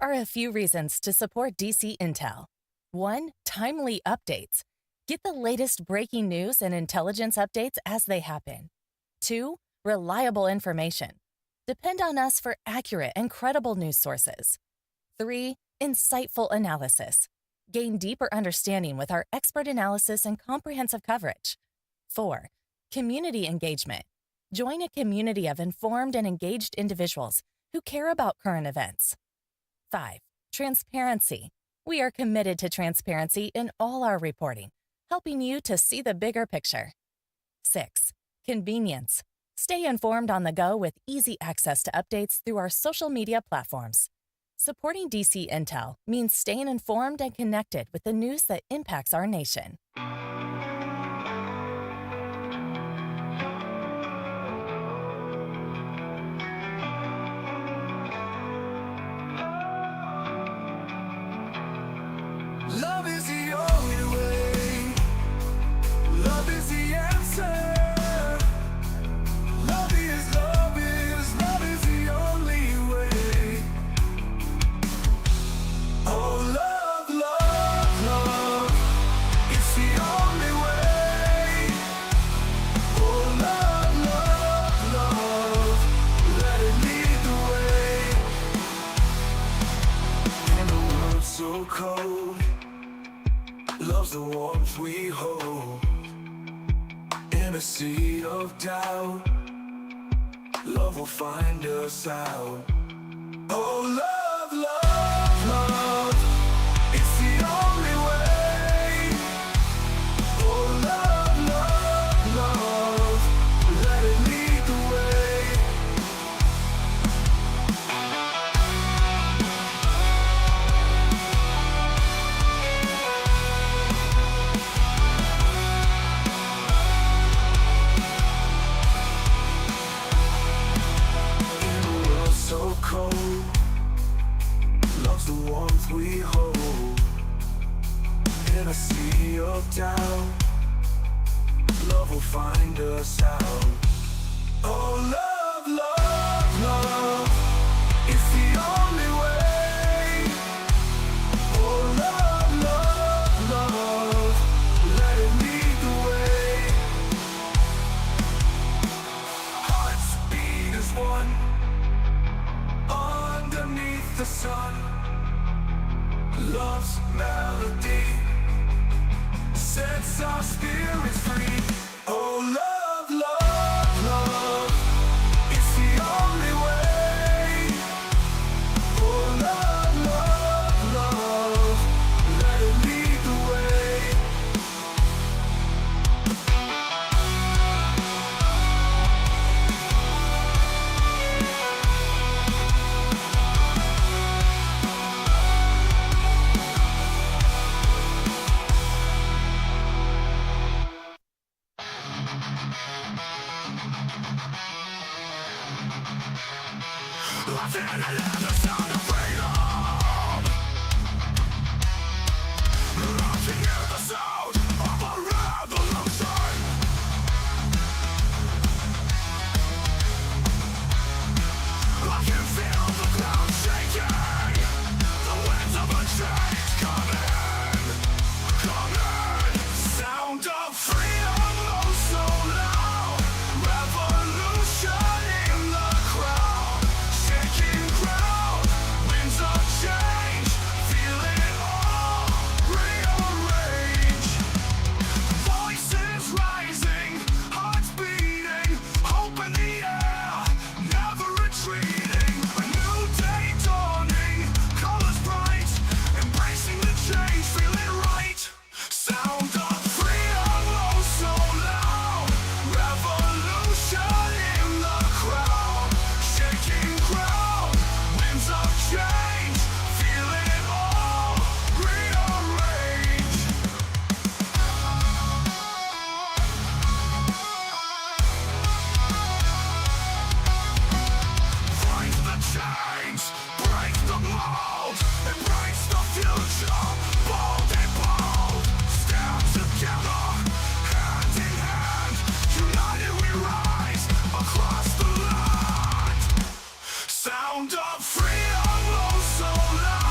are a few reasons to support DC Intel. 1. Timely updates. Get the latest breaking news and intelligence updates as they happen. 2. Reliable information. Depend on us for accurate and credible news sources. 3. Insightful analysis. Gain deeper understanding with our expert analysis and comprehensive coverage. 4. Community engagement. Join a community of informed and engaged individuals who care about current events. 5. Transparency. We are committed to transparency in all our reporting, helping you to see the bigger picture. 6. Convenience. Stay informed on the go with easy access to updates through our social media platforms. Supporting DC Intel means staying informed and connected with the news that impacts our nation. Love is the only way. Love is the answer. Love is the only way. Oh, love, love, love. It's the only way. Oh, love, love, love. Let it lead the way. In a world so cold, love's the warmth we hold. In a sea of doubt, love will find us out. Oh, love, love, love. It's the only way. Oh, love, love, love. Let it lead the way. So cold, love's the warmth we hold. In a sea of doubt, love will find us out. Oh, love, love, love. It's the only way. Oh, love, love, love. Let it lead the way. Hearts beat as one underneath the sun. Love's melody sets our spirits free. Oh, love, love, love. It's the only way. Oh, love, love, love. Let it lead the way. I feel the sound of freedom. I can hear the sound of a revolution. I can feel the ground shaking. The winds of a change coming, coming. Sound of freedom, oh so loud. Revolution in the crowd. Shaking ground, winds of change. Feel it all rearrange. Voices rising, hearts beating, hope in the air, never retreating. A new day dawning, colors bright, embracing the change, feel it right. Sound of freedom, oh so loud. Revolution in the crowd. Shaking ground, winds of change. Feel it all rearrange. Break the chains, break the mold, embrace the future, bold and bold. Stand together, hand in hand, united we rise across the land. Sound of freedom, oh so loud.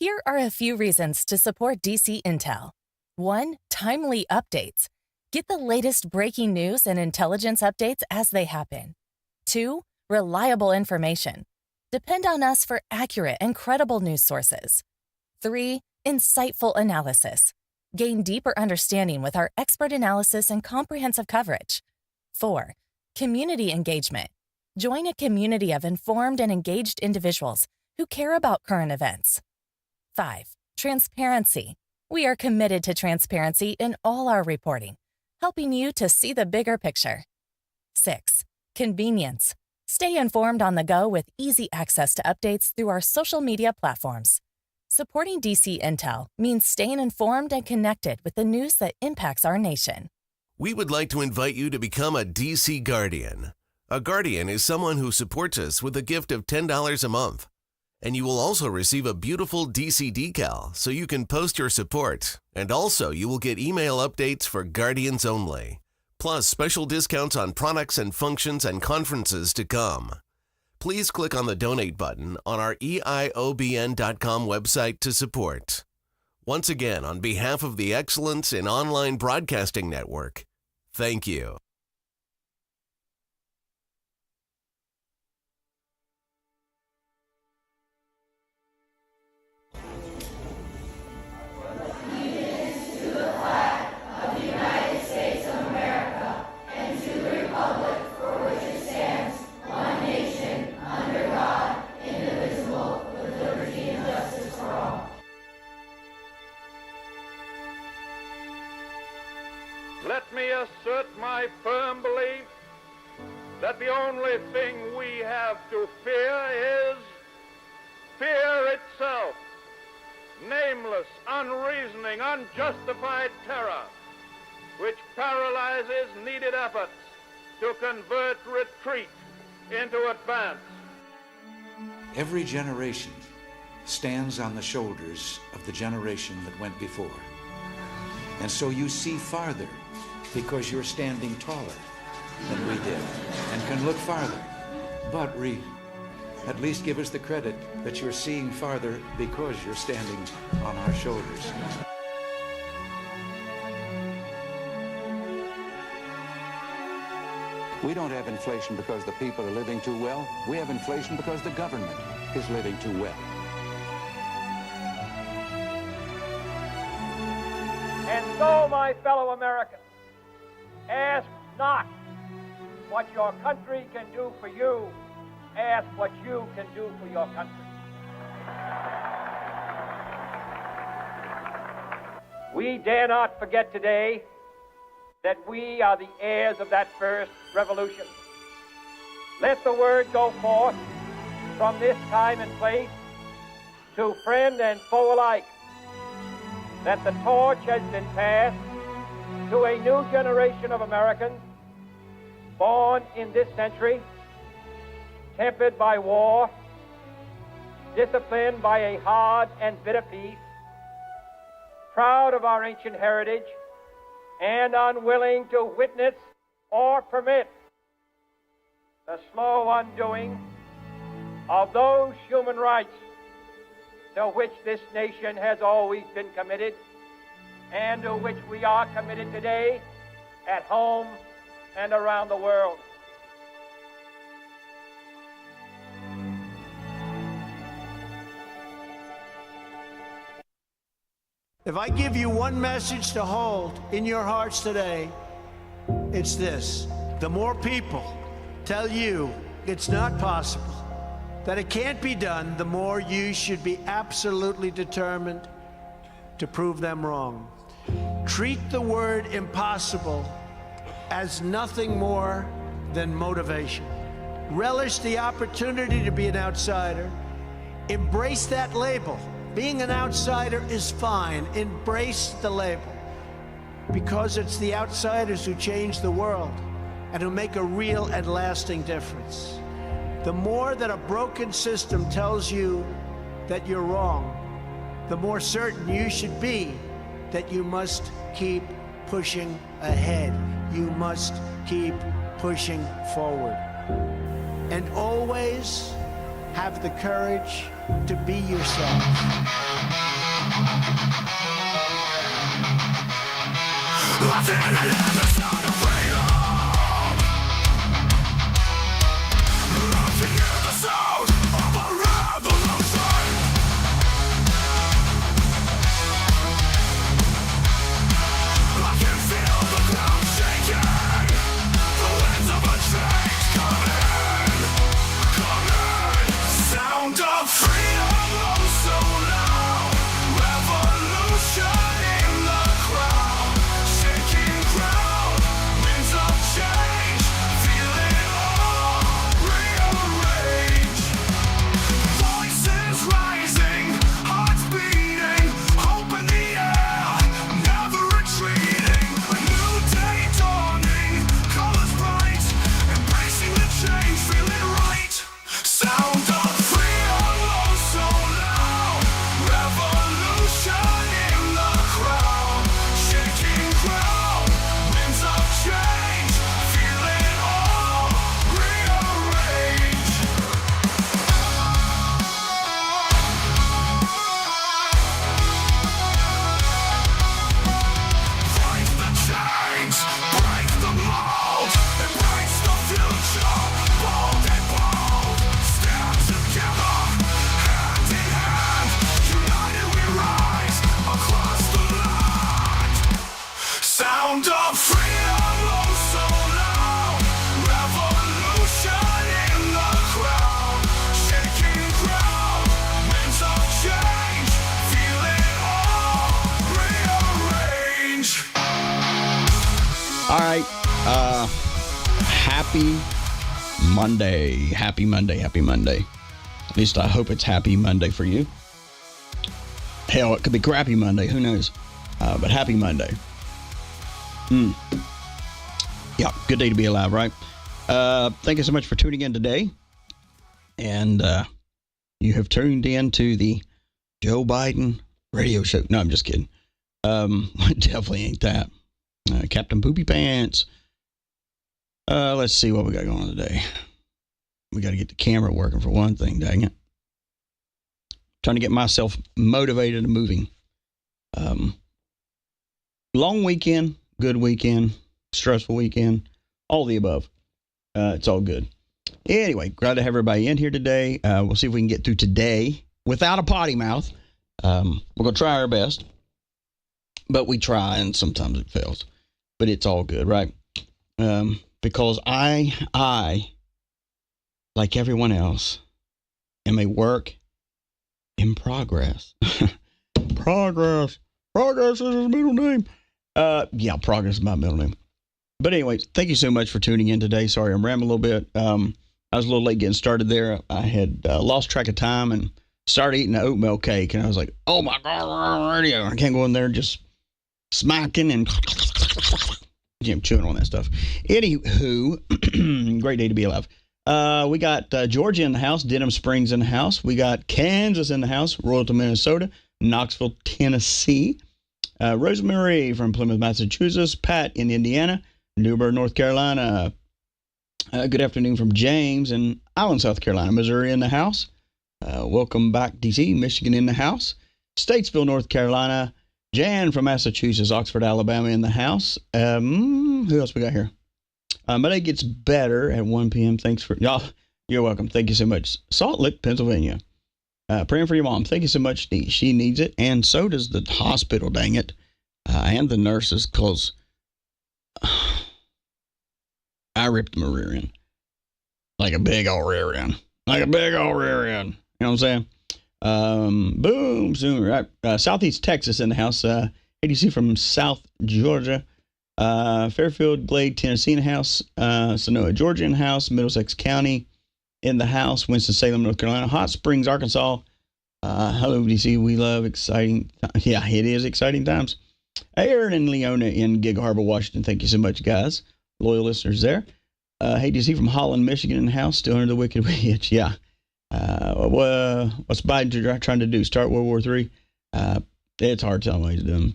Here are a few reasons to support DC Intel. 1. Timely updates. Get the latest breaking news and intelligence updates as they happen. 2. Reliable information. Depend on us for accurate and credible news sources. 3. Insightful analysis. Gain deeper understanding with our expert analysis and comprehensive coverage. 4. Community engagement. Join a community of informed and engaged individuals who care about current events. 5. Transparency. We are committed to transparency in all our reporting, helping you to see the bigger picture. 6. Convenience. Stay informed on the go with easy access to updates through our social media platforms. Supporting DC Intel means staying informed and connected with the news that impacts our nation. We would like to invite you to become a DC Guardian. A Guardian is someone who supports us with a gift of $10 a month. And you will also receive a beautiful DC decal so you can post your support. And also you will get email updates for Guardians only. Plus special discounts on products and functions and conferences to come. Please click on the donate button on our eiobn.com website to support. Once again, on behalf of the Excellence in Online Broadcasting Network, thank you. Let me assert my firm belief that the only thing we have to fear is fear itself. Nameless, unreasoning, unjustified terror, which paralyzes needed efforts to convert retreat into advance. Every generation stands on the shoulders of the generation that went before. And so you see farther because you're standing taller than we did and can look farther. But at least give us the credit that you're seeing farther because you're standing on our shoulders. We don't have inflation because the people are living too well. We have inflation because the government is living too well. And so, my fellow Americans, ask not what your country can do for you, ask what you can do for your country. We dare not forget today that we are the heirs of that first revolution. Let the word go forth from this time and place to friend and foe alike that the torch has been passed to a new generation of Americans born in this century, tempered by war, disciplined by a hard and bitter peace, proud of our ancient heritage, and unwilling to witness or permit the slow undoing of those human rights to which this nation has always been committed and to which we are committed today at home and around the world. If I give you one message to hold in your hearts today, it's this. The more people tell you it's not possible, that it can't be done, the more you should be absolutely determined to prove them wrong. Treat the word impossible as nothing more than motivation. Relish the opportunity to be an outsider. Embrace that label. Being an outsider is fine. Embrace the label, because it's the outsiders who change the world and who make a real and lasting difference. The more that a broken system tells you that you're wrong, the more certain you should be that you must keep pushing ahead. You must keep pushing forward. And always have the courage to be yourself. All right. Happy Monday. Happy Monday. Happy Monday. At least I hope it's happy Monday for you. Hell, it could be crappy Monday. Who knows? But happy Monday. Yeah, good day to be alive, right? Thank you so much for tuning in today. And you have tuned in to the Joe Biden radio show. No, I'm just kidding. Definitely ain't that. Captain Poopy Pants. Let's see what we got going on today. We got to get the camera working for one thing, dang it. Trying to get myself motivated and moving. Long weekend, good weekend, stressful weekend, all the above. It's all good. Anyway, glad to have everybody in here today. We'll see if we can get through today without a potty mouth. We're going to try our best. But we try, and sometimes it fails. But it's all good, right? Because I, like everyone else, am a work in progress. Progress is his middle name. Yeah, progress is my middle name. But anyway, thank you so much for tuning in today. Sorry, I'm rambling a little bit. I was a little late getting started there. I had lost track of time and started eating the oatmeal cake. And I was like, oh my God, radio. I can't go in there just smacking and chewing on that stuff. Anywho, great day to be alive. We got Georgia in the house, Denham Springs in the house. We got Kansas in the house, Royalton, Minnesota, Knoxville, Tennessee. Rosemary from Plymouth, Massachusetts. Pat in Indiana, Newburgh, North Carolina. Good afternoon from James in Island, South Carolina. Missouri in the house. Welcome back, DC. Michigan in the house. Statesville, North Carolina. Jan from Massachusetts. Oxford, Alabama in the house. Who else we got here? My day gets better at 1 p.m. Thanks for y'all. You're welcome. Thank you so much. Salt Lick, Pennsylvania. Praying for your mom. Thank you so much. She needs it, and so does the hospital. Dang it, and the nurses, cause I ripped them a rear end, like a big old rear end, You know what I'm saying? Boom, soon, right? Southeast Texas in the house. ADC from South Georgia. Fairfield, Glade, Tennessee in the house. Sonoma, Georgia in the house. Middlesex County in the house. Winston-Salem, North Carolina. Hot Springs, Arkansas. Hello, DC. We love exciting. Yeah, it is exciting times. Aaron and Leona in Gig Harbor, Washington. Thank you so much, guys. Loyal listeners there. Hey, DC from Holland, Michigan in the house. Still under the wicked witch. Yeah. What's Biden trying to do? Start World War III? It's hard telling what he's doing.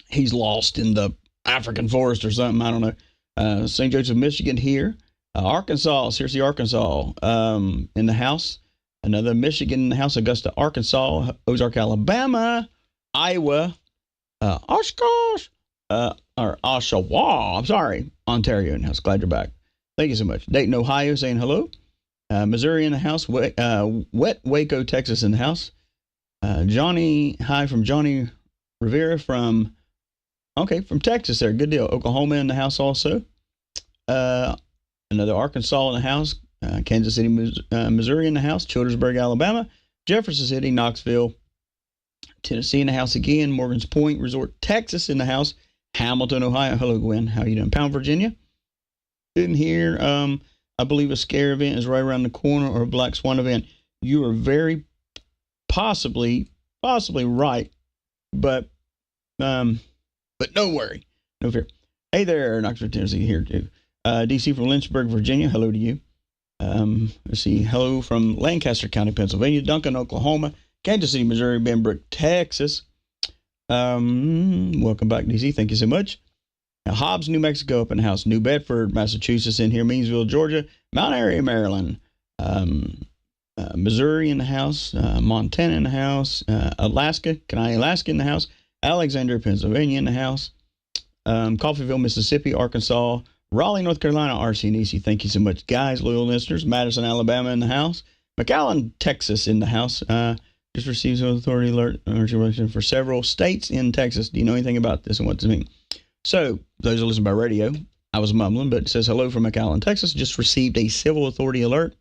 He's lost in the African forest or something. I don't know. St. Joseph, Michigan here. Arkansas, seriously, Arkansas in the house. Another Michigan in the house. Augusta, Arkansas. Ozark, Alabama. Iowa. Oshkosh. or Oshawa, I'm sorry, Ontario in the house. Glad you're back. Thank you so much. Dayton, Ohio, saying hello. Missouri in the house. Wet Waco, Texas in the house. Johnny, hi from Johnny Rivera from Texas there. Good deal. Oklahoma in the house also. Another Arkansas in the house. Kansas City, Missouri in the house. Childersburg, Alabama. Jefferson City, Knoxville. Tennessee in the house again. Morgan's Point Resort, Texas in the house. Hamilton, Ohio. Hello, Gwen. How you doing? Pound, Virginia. In here, I believe a scare event is right around the corner, or a black swan event. You are very possibly right, but no worry, no fear. Hey there, Knoxville, Tennessee here too. DC from Lynchburg, Virginia. Hello to you. Let's see. Hello from Lancaster County, Pennsylvania. Duncan, Oklahoma. Kansas City, Missouri. Benbrook, Texas. Welcome back, DC. Thank you so much. Now, Hobbs, New Mexico up in the house. New Bedford, Massachusetts in here. Meansville, Georgia. Mount Airy, Maryland. Missouri in the house. Montana in the house. Alaska in the house. Alexandria, Pennsylvania in the house. Coffeeville, Mississippi. Arkansas. Raleigh, North Carolina. RC and EC. Thank you so much, guys, loyal listeners. Madison, Alabama in the house. McAllen, Texas in the house. Just received an authority alert for several states in Texas. Do you know anything about this and what does it mean? So, those who listen by radio, I was mumbling, but it says, hello from McAllen, Texas. Just received a civil authority alert,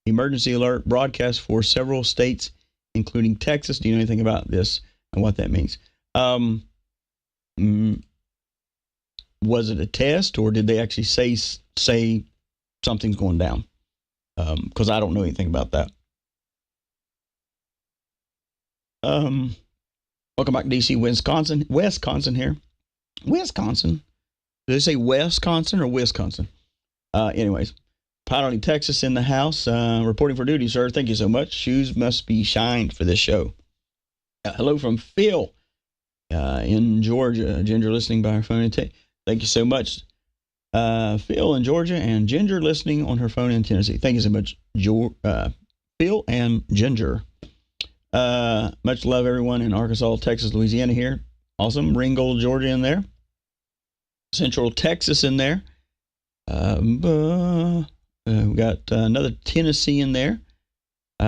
emergency alert broadcast for several states, including Texas. Do you know anything about this and what that means? Was it a test, or did they actually say something's going down? Because I don't know anything about that. Welcome back to DC, Wisconsin here. Wisconsin. Did they say Wisconsin or Wisconsin? Anyways, Powder, Texas in the house. Reporting for duty, sir. Thank you so much. Shoes must be shined for this show. Hello from Phil in Georgia. Ginger listening by her phone. Thank you so much. Phil in Georgia and Ginger listening on her phone in Tennessee. Thank you so much, Phil and Ginger. Much love, everyone in Arkansas, Texas, Louisiana here. Awesome. Ringgold, Georgia in there. Central Texas in there. We got another Tennessee in there.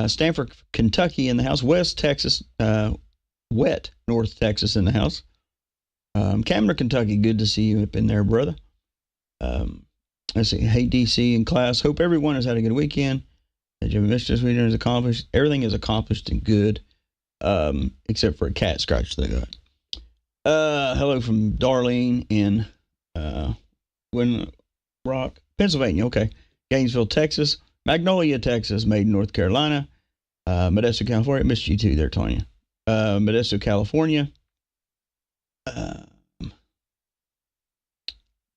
Stanford, Kentucky in the house. West Texas, wet North Texas in the house. Camden, Kentucky, good to see you up in there, brother. Let's see. Hey, DC in class. Hope everyone has had a good weekend. That your mistress weekend is accomplished. Everything is accomplished and good, except for a cat scratch they got. Hello from Darlene in Winrock, Pennsylvania. Okay. Gainesville, Texas. Magnolia, Texas. Maiden, North Carolina. Modesto, California. Missed you too there, Tanya. Modesto, California.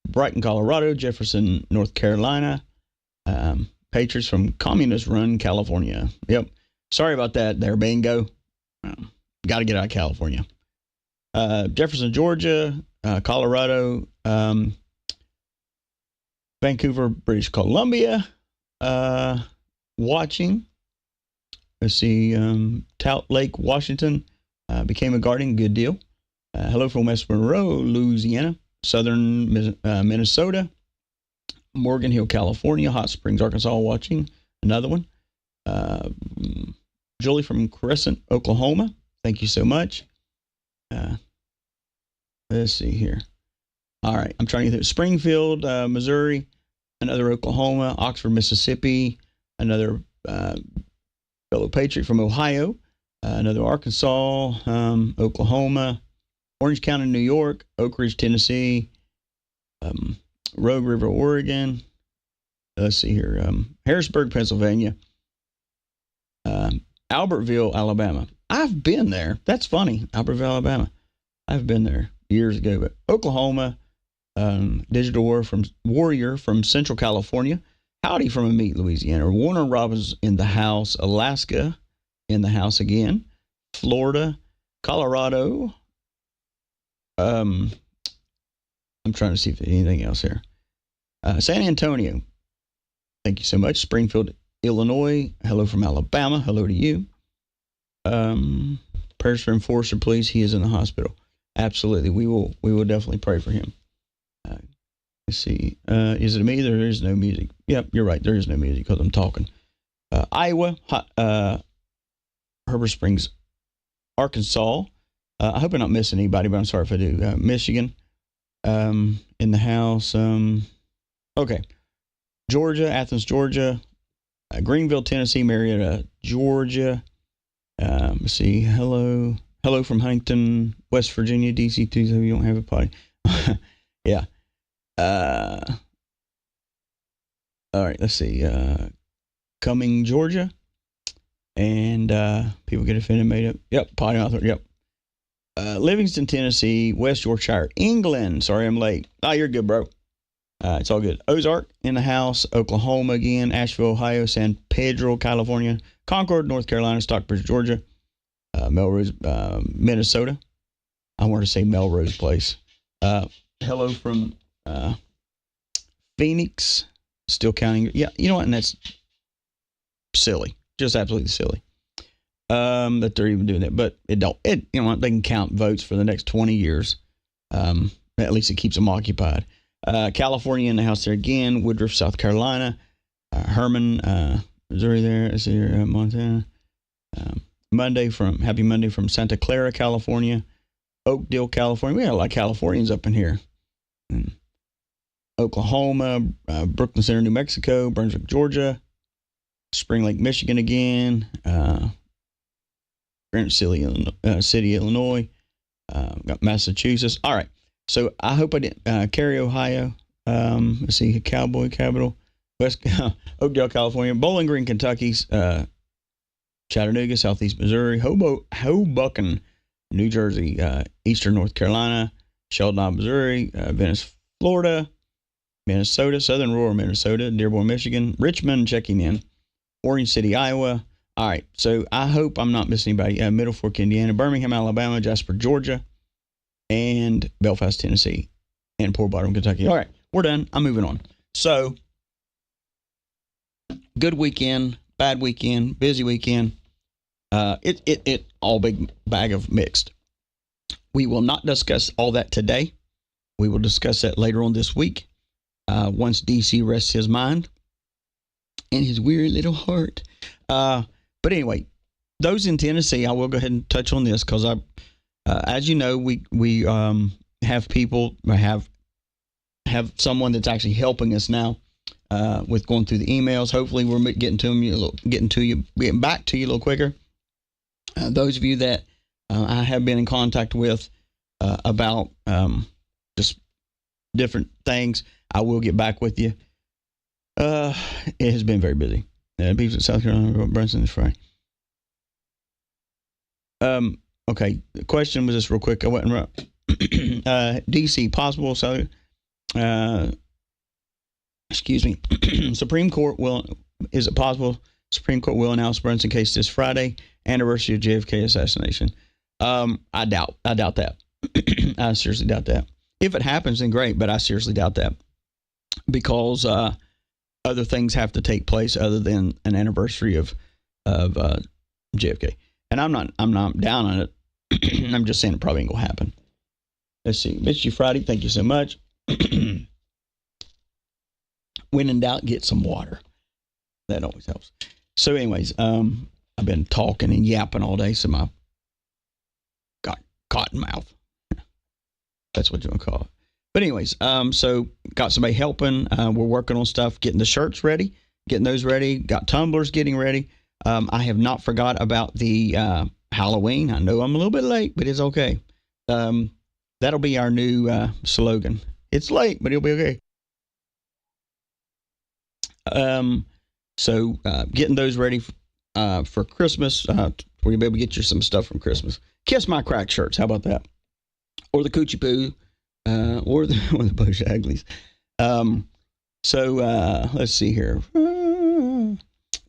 Brighton, Colorado. Jefferson, North Carolina. Patriots from communist-run California. Yep. Sorry about that there, Bingo. Got to get out of California. Jefferson, Georgia. Colorado. Vancouver, British Columbia. Watching. Let's see. Tout Lake, Washington. Became a guardian. Good deal. Hello from West Monroe, Louisiana. Southern Minnesota. Morgan Hill, California. Hot Springs, Arkansas, watching. Another one. Julie from Crescent, Oklahoma. Thank you so much. Let's see here. All right. I'm trying to think. Springfield, Missouri. Another Oklahoma. Oxford, Mississippi. Another fellow patriot from Ohio. Another Arkansas. Oklahoma. Orange County, New York. Oak Ridge, Tennessee. Rogue River, Oregon. Let's see here. Harrisburg, Pennsylvania. Albertville, Alabama. I've been there. That's funny. Albertville, Alabama. I've been there years ago. But Oklahoma. Digital Warrior from Central California. Howdy from Amite, Louisiana. Warner Robbins in the house. Alaska in the house again. Florida. Colorado. I'm trying to see if there's anything else here. San Antonio. Thank you so much. Springfield, Illinois. Hello from Alabama. Hello to you. Prayers for Enforcer, please. He is in the hospital. absolutely. We will definitely pray for him. Let's see. Is it me? There is no music. Yep, you're right. There is no music because I'm talking. Iowa, Heber Springs, Arkansas. I hope I'm not missing anybody, but I'm sorry if I do. Michigan, in the house. Okay. Georgia, Athens, Georgia. Greenville, Tennessee, Marietta, Georgia. Let's see. Hello from Huntington, West Virginia, DC. Too, so you don't have a potty. Yeah. All right. Let's see. Cumming, Georgia, and people get offended. Made up. Yep. Potty author. Yep. Livingston, Tennessee, West Yorkshire, England. Sorry, I'm late. Oh, you're good, bro. It's all good. Ozark in the house, Oklahoma again, Asheville, Ohio, San Pedro, California, Concord, North Carolina, Stockbridge, Georgia, Melrose, Minnesota. I want to say Melrose Place. Hello from Phoenix, still counting. Yeah, you know what? And that's silly, just absolutely silly that they're even doing that. But you know what? They can count votes for the next 20 years. At least it keeps them occupied. California in the house there again. Woodruff, South Carolina. Herman, Missouri there. Is here Montana. Happy Monday from Santa Clara, California. Oakdale, California. We got a lot of Californians up in here. Oklahoma, Brooklyn Center, New Mexico, Brunswick, Georgia, Spring Lake, Michigan again. Granite City, Illinois. Got Massachusetts. All right. So I hope I didn't Cary, Ohio. Let's see, Cowboy Capital, West Oakdale, California, Bowling Green, Kentucky, Chattanooga, Southeast Missouri, Hoboken, New Jersey, Eastern North Carolina, Sheldon, Missouri, Venice, Florida, Minnesota, Southern Rural Minnesota, Dearborn, Michigan, Richmond checking in, Orange City, Iowa. All right, so I hope I'm not missing anybody. Middle Fork, Indiana, Birmingham, Alabama, Jasper, Georgia, and Belfast, Tennessee, and Port Bottom, Kentucky. All right, we're done. I'm moving on. So, good weekend, bad weekend, busy weekend. It all big bag of mixed. We will not discuss all that today. We will discuss that later on this week. Once DC rests his mind and his weary little heart. But anyway, those in Tennessee, I will go ahead and touch on this because as you know, we have people have someone that's actually helping us now with going through the emails. Hopefully, we're getting back to you a little quicker. Those of you that I have been in contact with about just different things, I will get back with you. It has been very busy. People in South Carolina, Brunson is Friday. Okay, the question was just real quick. I wasn't right. DC, possible. So, excuse me. Supreme Court is it possible Supreme Court will announce Brunson case this Friday, anniversary of JFK assassination? I doubt that. I seriously doubt that. If it happens, then great, but I seriously doubt that because other things have to take place other than an anniversary of JFK. And I'm not down on it. I'm just saying it probably ain't gonna happen. Let's see. Missed you Friday. Thank you so much. When in doubt, get some water. That always helps. So anyways, I've been talking and yapping all day, so my got cotton mouth. That's what you want to call it. But anyways, so got somebody helping. We're working on stuff, getting the shirts ready, getting those ready. Got tumblers getting ready. I have not forgot about the Halloween. I know I'm a little bit late, but it's okay. That'll be our new slogan. It's late, but it'll be okay. So getting those ready for Christmas. Where you'll be able to get you some stuff from Christmas. Kiss My Crack shirts. How about that? Or the Coochie Poo. Or the Bush Aglies. So let's see here.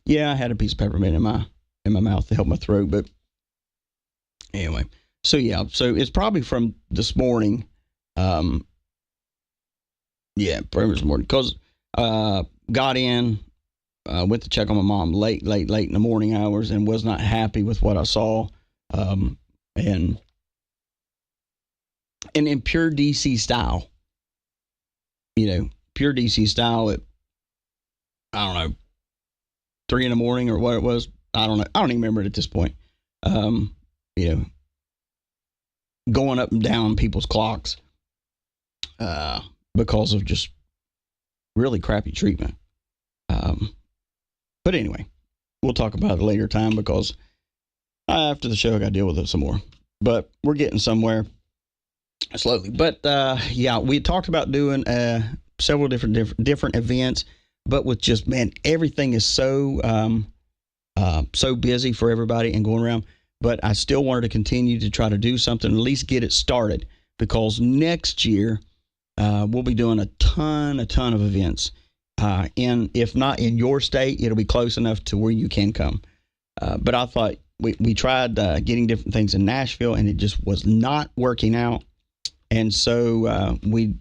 Yeah, I had a piece of peppermint in my mouth to help my throat, but anyway. So yeah, so it's probably from this morning. Yeah, probably this morning because got in, went to check on my mom late in the morning hours and was not happy with what I saw, and and in pure DC style, pure DC style at, I don't know, 3 a.m. or what it was. I don't know. I don't even remember it at this point. Going up and down people's clocks because of just really crappy treatment. But anyway, we'll talk about it later time because after the show, I got to deal with it some more. But we're getting somewhere slowly. But we talked about doing several different events, but with just, man, everything is so busy for everybody and going around. But I still wanted to continue to try to do something, at least get it started, because next year we'll be doing a ton of events. If not in your state, it'll be close enough to where you can come. But I thought we tried getting different things in Nashville, and it just was not working out. And so we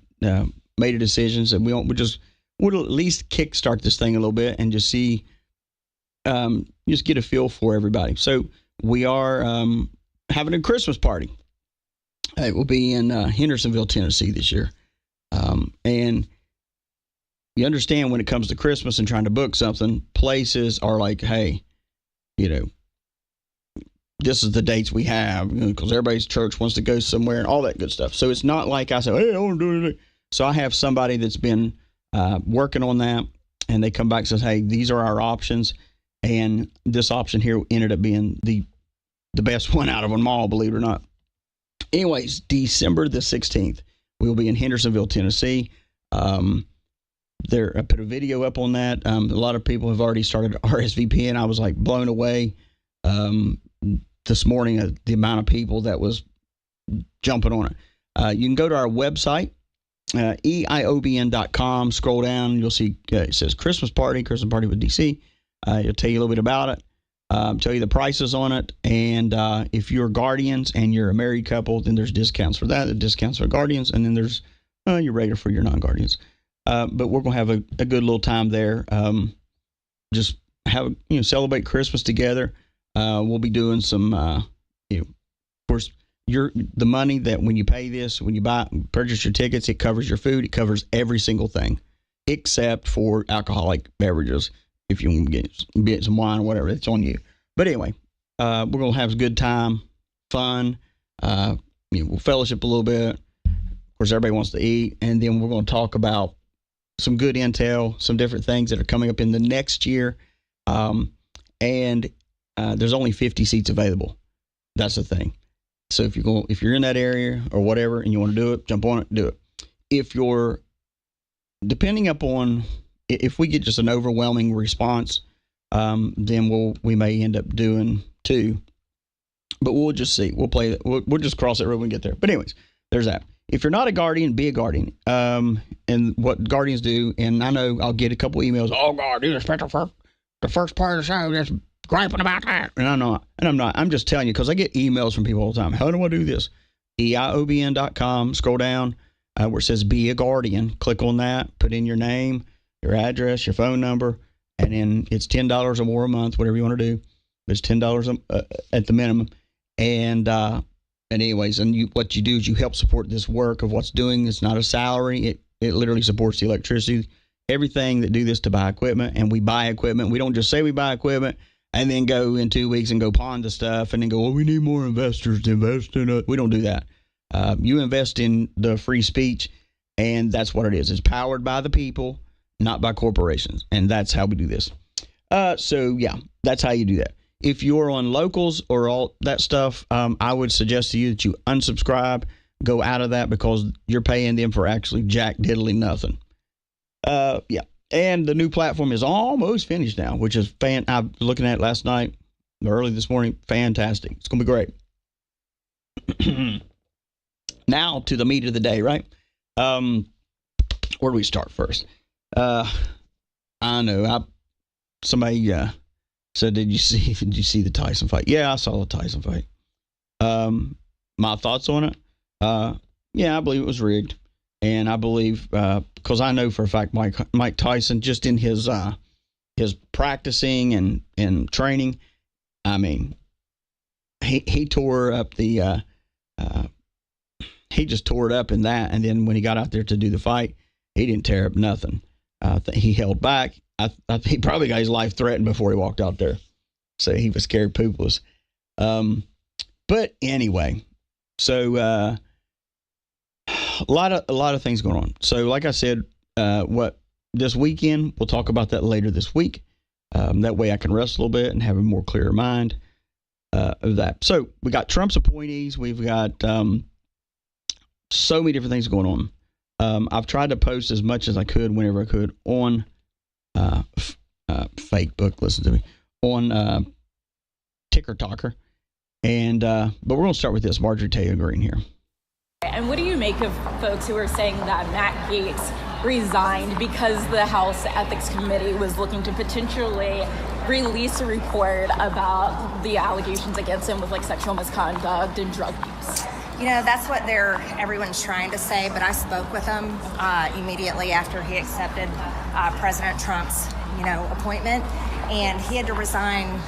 made a decision that we'll at least kickstart this thing a little bit and just see, just get a feel for everybody. So we are having a Christmas party. It will be in Hendersonville, Tennessee this year. And you understand when it comes to Christmas and trying to book something, places are like, hey, this is the dates we have, because everybody's church wants to go somewhere and all that good stuff. So it's not like I say, hey, I want to do it. So I have somebody that's been working on that, and they come back and says, hey, these are our options. And this option here ended up being the best one out of them all, believe it or not. Anyways, December the 16th, we'll be in Hendersonville, Tennessee. I put a video up on that. A lot of people have already started RSVP, and I was like blown away this morning at the amount of people that was jumping on it. You can go to our website, eiobn.com. Scroll down, you'll see it says Christmas party with DC. It'll tell you a little bit about it, tell you the prices on it, and if you're guardians and you're a married couple, then there's discounts for that, the discounts for guardians, and then there's your regular for your non-guardians. But we're going to have a good little time there. Just have, celebrate Christmas together. We'll be doing some, of course, the money that when you pay this, when you purchase your tickets, it covers your food. It covers every single thing except for alcoholic beverages. If you want to get some wine or whatever, it's on you. But anyway, we're going to have a good time, fun. We'll fellowship a little bit. Of course, everybody wants to eat. And then we're going to talk about some good intel, some different things that are coming up in the next year. And there's only 50 seats available. That's the thing. So if you're in that area or whatever and you want to do it, jump on it, do it. Depending upon if we get just an overwhelming response, then we may end up doing 2. But we'll just see. We'll play it. We'll just cross that road when we get there. But anyways, there's that. If you're not a guardian, be a guardian. And what guardians do, and I know I'll get a couple emails. Oh God, do the special for the first part of the show. Just griping about that. And I'm not. I'm just telling you because I get emails from people all the time. How do I do this? eiobn.com. Scroll down where it says be a guardian. Click on that. Put in your name, your address, your phone number, and then it's $10 or more a month, whatever you want to do. It's $10 at the minimum. And anyways, what you do is you help support this work of what's doing. It's not a salary. It literally supports the electricity, everything that do this to buy equipment. And we buy equipment. We don't just say we buy equipment and then go in 2 weeks and go pawn the stuff and then go, we need more investors to invest in it. We don't do that. You invest in the free speech, and that's what it is. It's powered by the people, not by corporations. And that's how we do this. So yeah, that's how you do that. If you're on locals or all that stuff, I would suggest to you that you unsubscribe, go out of that because you're paying them for actually jack diddly nothing. Yeah. And the new platform is almost finished now, which is I was looking at it last night, early this morning. Fantastic. It's going to be great. Now to the meat of the day, right? Where do we start first? I know. Somebody said, did you see the Tyson fight? Yeah, I saw the Tyson fight. My thoughts on it? Yeah, I believe it was rigged. And I believe, because I know for a fact Mike Tyson, just in his practicing and training, I mean, he tore up the he just tore it up in that. And then when he got out there to do the fight, he didn't tear up nothing. He held back. He probably got his life threatened before he walked out there. So he was scared poopless. But anyway, so a lot of things going on. So like I said, what this weekend, we'll talk about that later this week. That way I can rest a little bit and have a more clearer mind of that. So we got Trump's appointees. We've got so many different things going on. I've tried to post as much as I could whenever I could on Facebook, listen to me, on Ticker Talker. And but we're going to start with this. Marjorie Taylor Greene here. And what do you make of folks who are saying that Matt Gaetz resigned because the House Ethics Committee was looking to potentially release a report about the allegations against him with like sexual misconduct and drug use? You know, that's what everyone's trying to say, but I spoke with him immediately after he accepted President Trump's, appointment, and he had to resign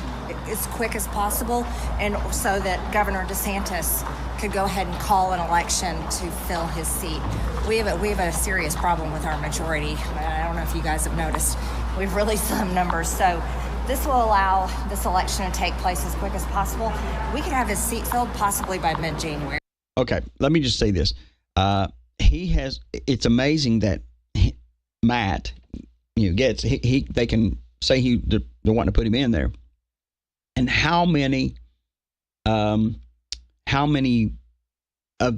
as quick as possible, and so that Governor DeSantis could go ahead and call an election to fill his seat. We have a serious problem with our majority. I don't know if you guys have noticed. We've really slim numbers, so this will allow this election to take place as quick as possible. We could have his seat filled possibly by mid-January. Okay, let me just say this. It's amazing that Matt, gets, they can say they're wanting to put him in there. And how many of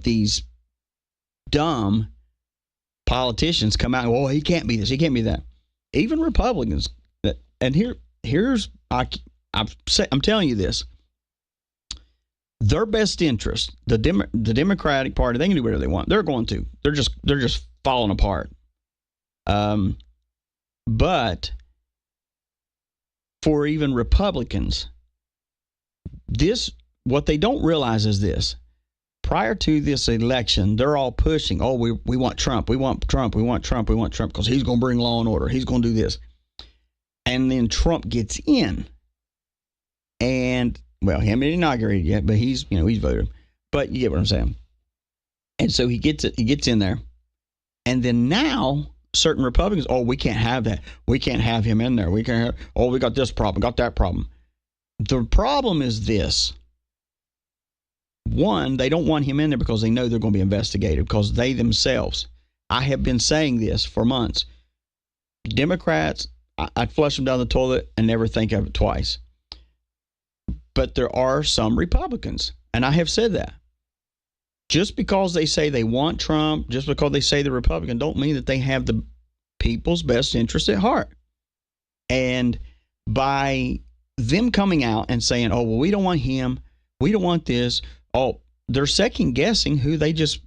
these dumb politicians come out, well, he can't be this, he can't be that. Even Republicans, and I'm telling you this, their best interest, the Democratic Party, they can do whatever they want. They're going to. They're just falling apart. But for even Republicans, what they don't realize is this. Prior to this election, they're all pushing, we want Trump, we want Trump, we want Trump, we want Trump, because he's going to bring law and order. He's going to do this. And then Trump gets in. And, well, he hasn't been inaugurated yet, but he's voted. But you get what I'm saying. And so he gets in there. And then now, certain Republicans, we can't have that. We can't have him in there. We can't have, we got this problem, got that problem. The problem is this. One, they don't want him in there because they know they're going to be investigated, because they themselves, I have been saying this for months. Democrats, I'd flush them down the toilet and never think of it twice. But there are some Republicans, and I have said that. Just because they say they want Trump, just because they say they're Republican, don't mean that they have the people's best interest at heart. And by them coming out and saying, we don't want him, we don't want this, they're second guessing who they just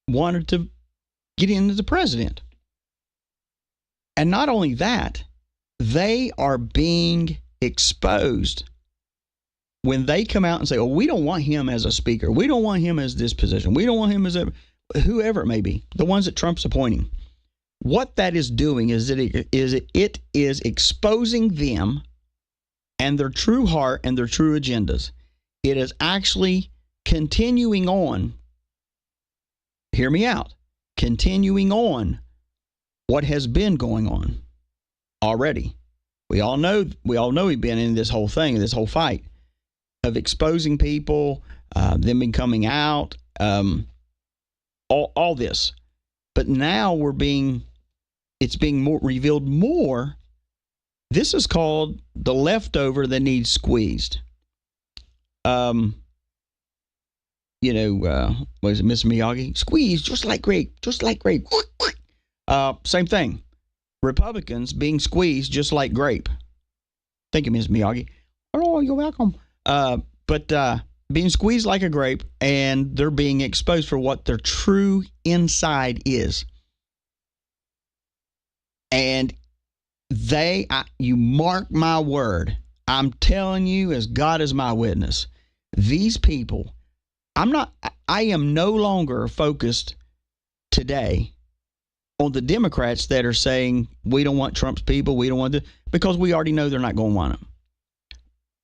wanted to get in as the president. And not only that, they are being exposed when they come out and say, we don't want him as a speaker. We don't want him as this position. We don't want him as whoever it may be, the ones that Trump's appointing. What that is doing is it is exposing them and their true heart and their true agendas. It is actually continuing on, hear me out, continuing on what has been going on already. We all know we've been in this whole thing, this whole fight of exposing people, them been coming out, all this. But now it's being more revealed more. This is called the leftover that needs squeezed. What is it, Miss Miyagi? Squeeze just like grape. Same thing. Republicans being squeezed just like grape. Thank you, Miss Miyagi. Oh, you're welcome. But being squeezed like a grape, and they're being exposed for what their true inside is. And you mark my word, I'm telling you, as God is my witness, these people, I am no longer focused today on the Democrats that are saying, we don't want Trump's people, we don't want this, because we already know they're not going to want them.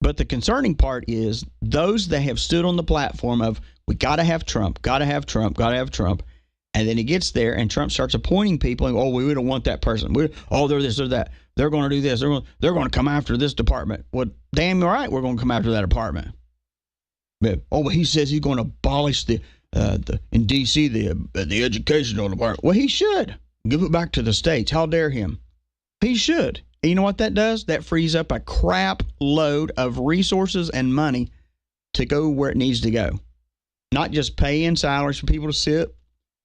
But the concerning part is those that have stood on the platform of, we got to have Trump, got to have Trump, got to have Trump. And then he gets there and Trump starts appointing people. And, we don't want that person. They're this or that. They're going to do this. They're going to come after this department. Well, damn right, we're going to come after that department. But he says he's going to abolish in D.C. the educational department. Well, he should give it back to the states. How dare him? He should. And you know what that does? That frees up a crap load of resources and money to go where it needs to go. Not just paying salaries for people to sit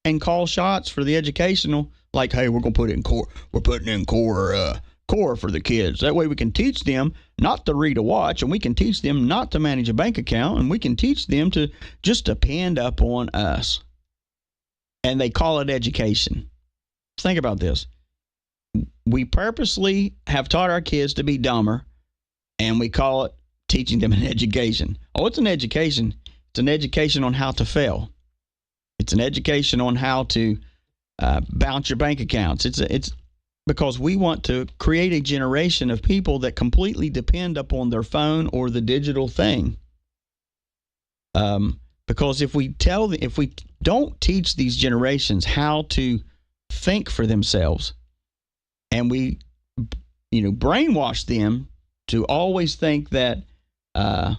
and call shots for the educational, like, hey, we're going to put it in core. We're putting in core for the kids. That way we can teach them not to read or watch, and we can teach them not to manage a bank account, and we can teach them to just depend upon us. And they call it education. Think about this. We purposely have taught our kids to be dumber, and we call it teaching them an education. It's an education. It's an education on how to fail. It's an education on how to bounce your bank accounts. It's because we want to create a generation of people that completely depend upon their phone or the digital thing. Because if we don't teach these generations how to think for themselves, and we, brainwash them to always think that that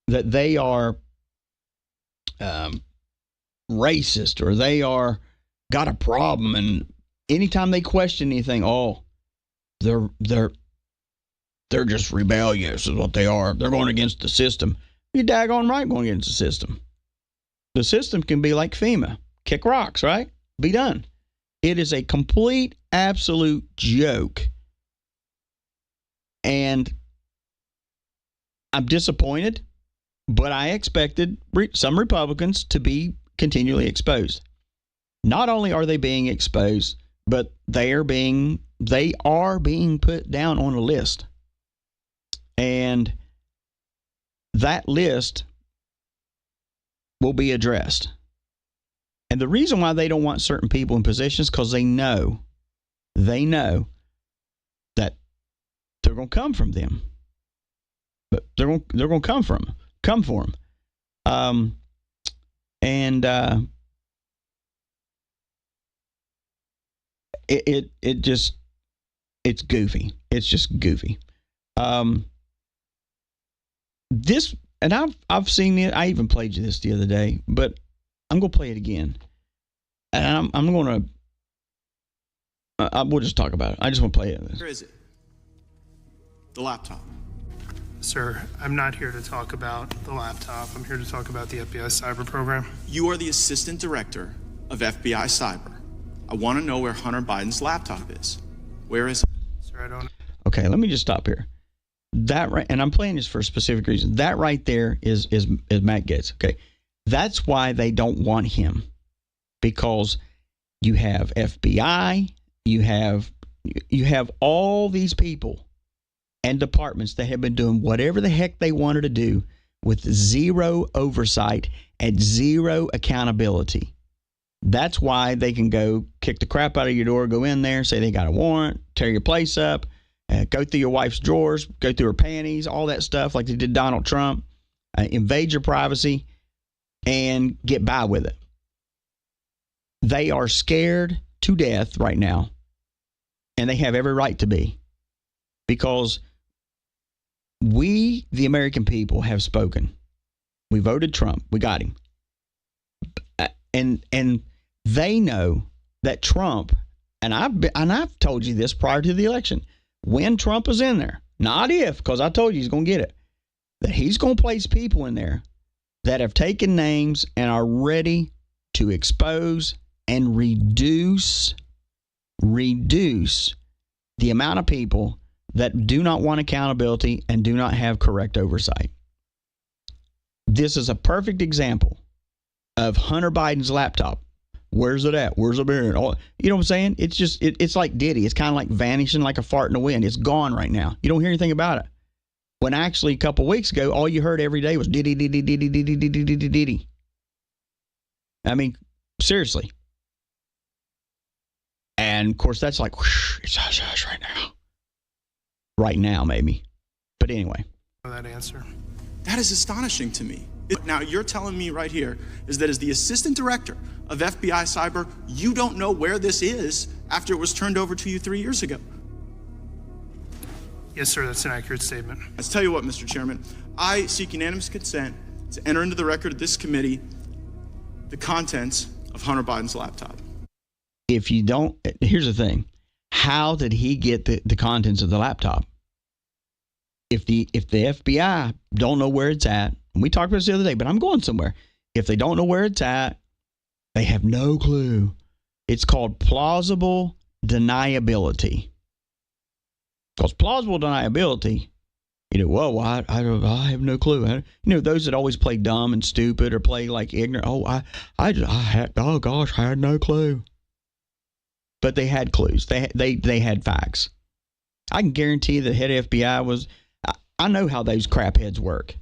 they are racist or they are got a problem, and anytime they question anything, they're just rebellious is what they are. They're going against the system. You're daggone right going against the system. The system can be like FEMA. Kick rocks, right? Be done. It is a complete, absolute joke. And I'm disappointed, but I expected some Republicans to be continually exposed. Not only are they being exposed, but they are being put down on a list. And that list will be addressed. And the reason why they don't want certain people in positions, because they know that they're going to come from them. But they're going to come for them. It's goofy. It's just goofy. This, and I've seen it. I even played you this the other day, but I'm going to play it again. And I'm going to, we'll just talk about it. I just want to play it. Where is it? The laptop. Sir, I'm not here to talk about the laptop. I'm here to talk about the FBI cyber program. You are the assistant director of FBI cyber. I want to know where Hunter Biden's laptop is. Where is it? Sir, I don't. Okay, let me just stop here. That right, and I'm playing this for a specific reason. That right there is Matt Gaetz. Okay, that's why they don't want him, because you have FBI, you have all these people and departments that have been doing whatever the heck they wanted to do with zero oversight and zero accountability. That's why they can go kick the crap out of your door, go in there, say they got a warrant, tear your place up, go through your wife's drawers, go through her panties, all that stuff like they did Donald Trump, invade your privacy, and get by with it. They are scared to death right now, and they have every right to be, because we, the American people, have spoken. We voted Trump. We got him. And they know that Trump, and I've told you this prior to the election, when Trump is in there, not if, because I told you he's going to get it, that he's going to place people in there that have taken names and are ready to expose and reduce the amount of people that do not want accountability and do not have correct oversight. This is a perfect example of Hunter Biden's laptop. Where's it at? Where's it been? You know what I'm saying? It's just, it's like Diddy. It's kind of like vanishing like a fart in the wind. It's gone right now. You don't hear anything about it. When actually a couple weeks ago, all you heard every day was Diddy, Diddy, Diddy, Diddy, Diddy, Diddy, Diddy. I mean, seriously. And of course, that's like, whoosh, it's hush hush right now. Right now, maybe. But anyway, that answer. That is astonishing to me. Now, you're telling me right here is that as the assistant director of FBI Cyber, you don't know where this is after it was turned over to you 3 years ago. Yes, sir, that's an accurate statement. Let's tell you what, Mr. Chairman. I seek unanimous consent to enter into the record of this committee the contents of Hunter Biden's laptop. If you don't, here's the thing. How did he get the contents of the laptop? If the FBI don't know where it's at, and we talked about this the other day, but I'm going somewhere. If they don't know where it's at, they have no clue. It's called plausible deniability. Because plausible deniability, well, I have no clue. Those that always play dumb and stupid or play like ignorant. I had no clue. But they had clues. They had facts. I can guarantee the head of FBI was. I know how those crap heads work.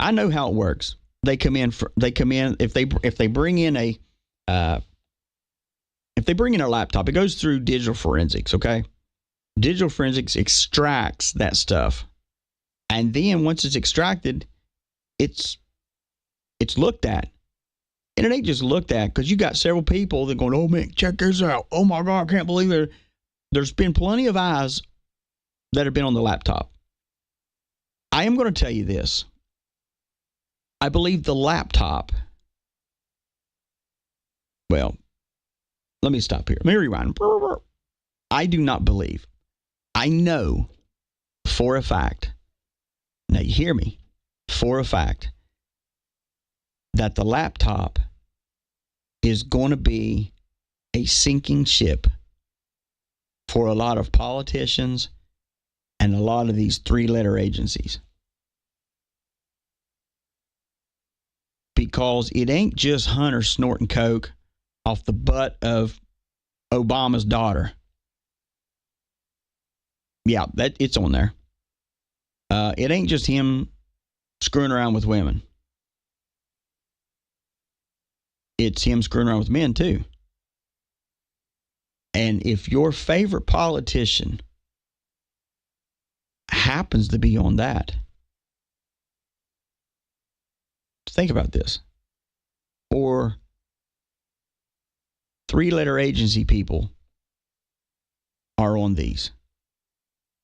I know how it works. They come in. If they bring in a laptop, it goes through digital forensics. Okay, digital forensics extracts that stuff, and then once it's extracted, it's looked at. And it ain't just looked at because you got several people that going, oh man, check this out. Oh my God, I can't believe it. There's been plenty of eyes that have been on the laptop. I am going to tell you this. I believe the laptop. Well, let me stop here. Let me rewind. I do not believe. I know for a fact. Now you hear me. For a fact. That the laptop is going to be a sinking ship for a lot of politicians and a lot of these three-letter agencies. Because it ain't just Hunter snorting coke off the butt of Obama's daughter. Yeah, it's on there. It ain't just him screwing around with women. It's him screwing around with men, too. And if your favorite politician happens to be on that, think about this. Or three-letter agency people are on these.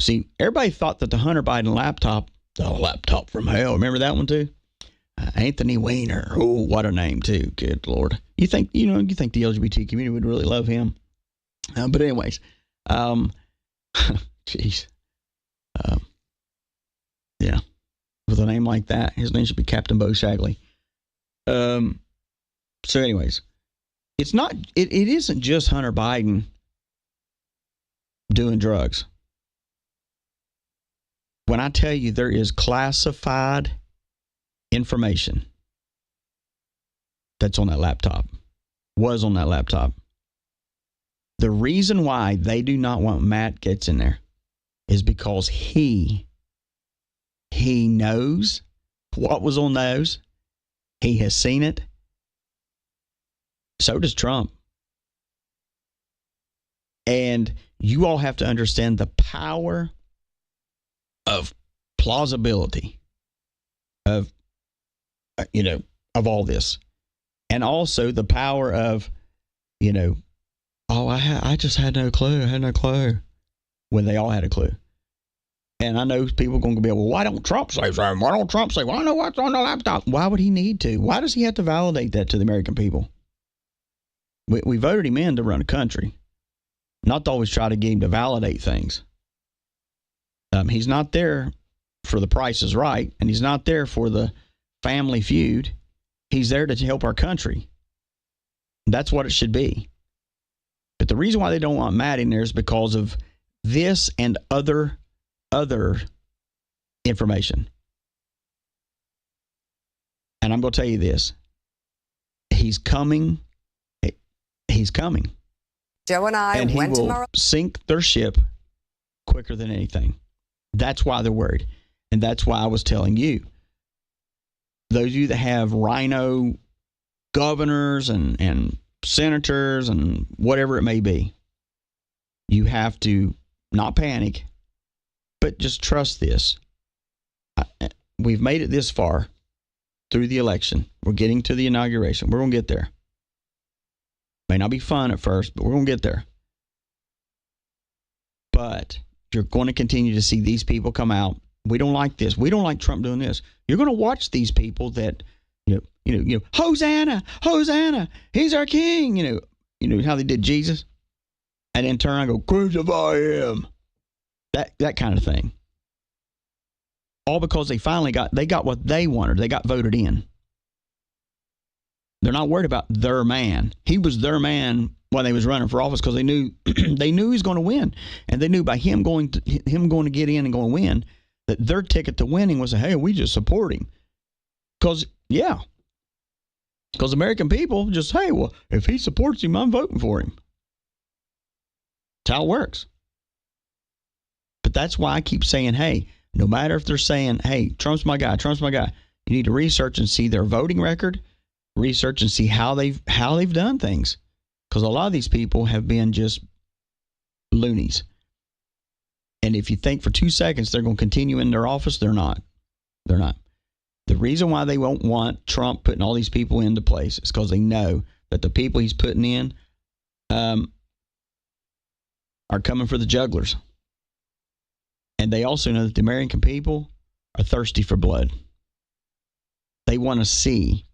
See, everybody thought that the Hunter Biden laptop, the laptop from hell, remember that one, too? Anthony Weiner. Oh, what a name, too. Good Lord. You think the LGBT community would really love him? But anyways, jeez. Yeah. With a name like that, his name should be Captain Bo Shagley. So anyways, it isn't just Hunter Biden doing drugs. When I tell you there is classified information that's on that laptop, was on that laptop. The reason why they do not want Matt Gaetz in there is because he knows what was on those. He has seen it. So does Trump. And you all have to understand the power of plausibility of all this. And also the power of, I just had no clue. I had no clue. When they all had a clue. And I know people are going to be, well, why don't Trump say something? Why don't Trump say, well, I know what's on the laptop? Why would he need to? Why does he have to validate that to the American people? We voted him in to run a country, not to always try to get him to validate things. He's not there for the Price is Right, and he's not there for the Family Feud. He's there to help our country. That's what it should be. But the reason why they don't want Matt in there is because of this and other information. And I'm going to tell you this. He's coming. He's coming. Joe and I and went he will tomorrow. sink their ship quicker than anything. That's why they're worried. And that's why I was telling you. Those of you that have rhino governors and senators and whatever it may be, you have to not panic, but just trust this. we've made it this far through the election. We're getting to the inauguration. We're going to get there. May not be fun at first, but we're going to get there. But you're going to continue to see these people come out. We don't like this. We don't like Trump doing this. You're going to watch these people that, Hosanna, Hosanna, he's our king. You know how they did Jesus? And in turn, I go, crucify him. That kind of thing. All because they finally got what they wanted. They got voted in. They're not worried about their man. He was their man when they was running for office because they knew he was going to win, and they knew by him going to get in and going to win that their ticket to winning was, hey, we just support him. Because American people just, hey, well, if he supports him, I'm voting for him. That's how it works. But that's why I keep saying, hey, no matter if they're saying, hey, Trump's my guy, you need to research and see their voting record, research and see how they've done things. Because a lot of these people have been just loonies. And if you think for 2 seconds they're going to continue in their office, they're not. They're not. The reason why they won't want Trump putting all these people into place is because they know that the people he's putting in are coming for the jugglers. And they also know that the American people are thirsty for blood. They want to see.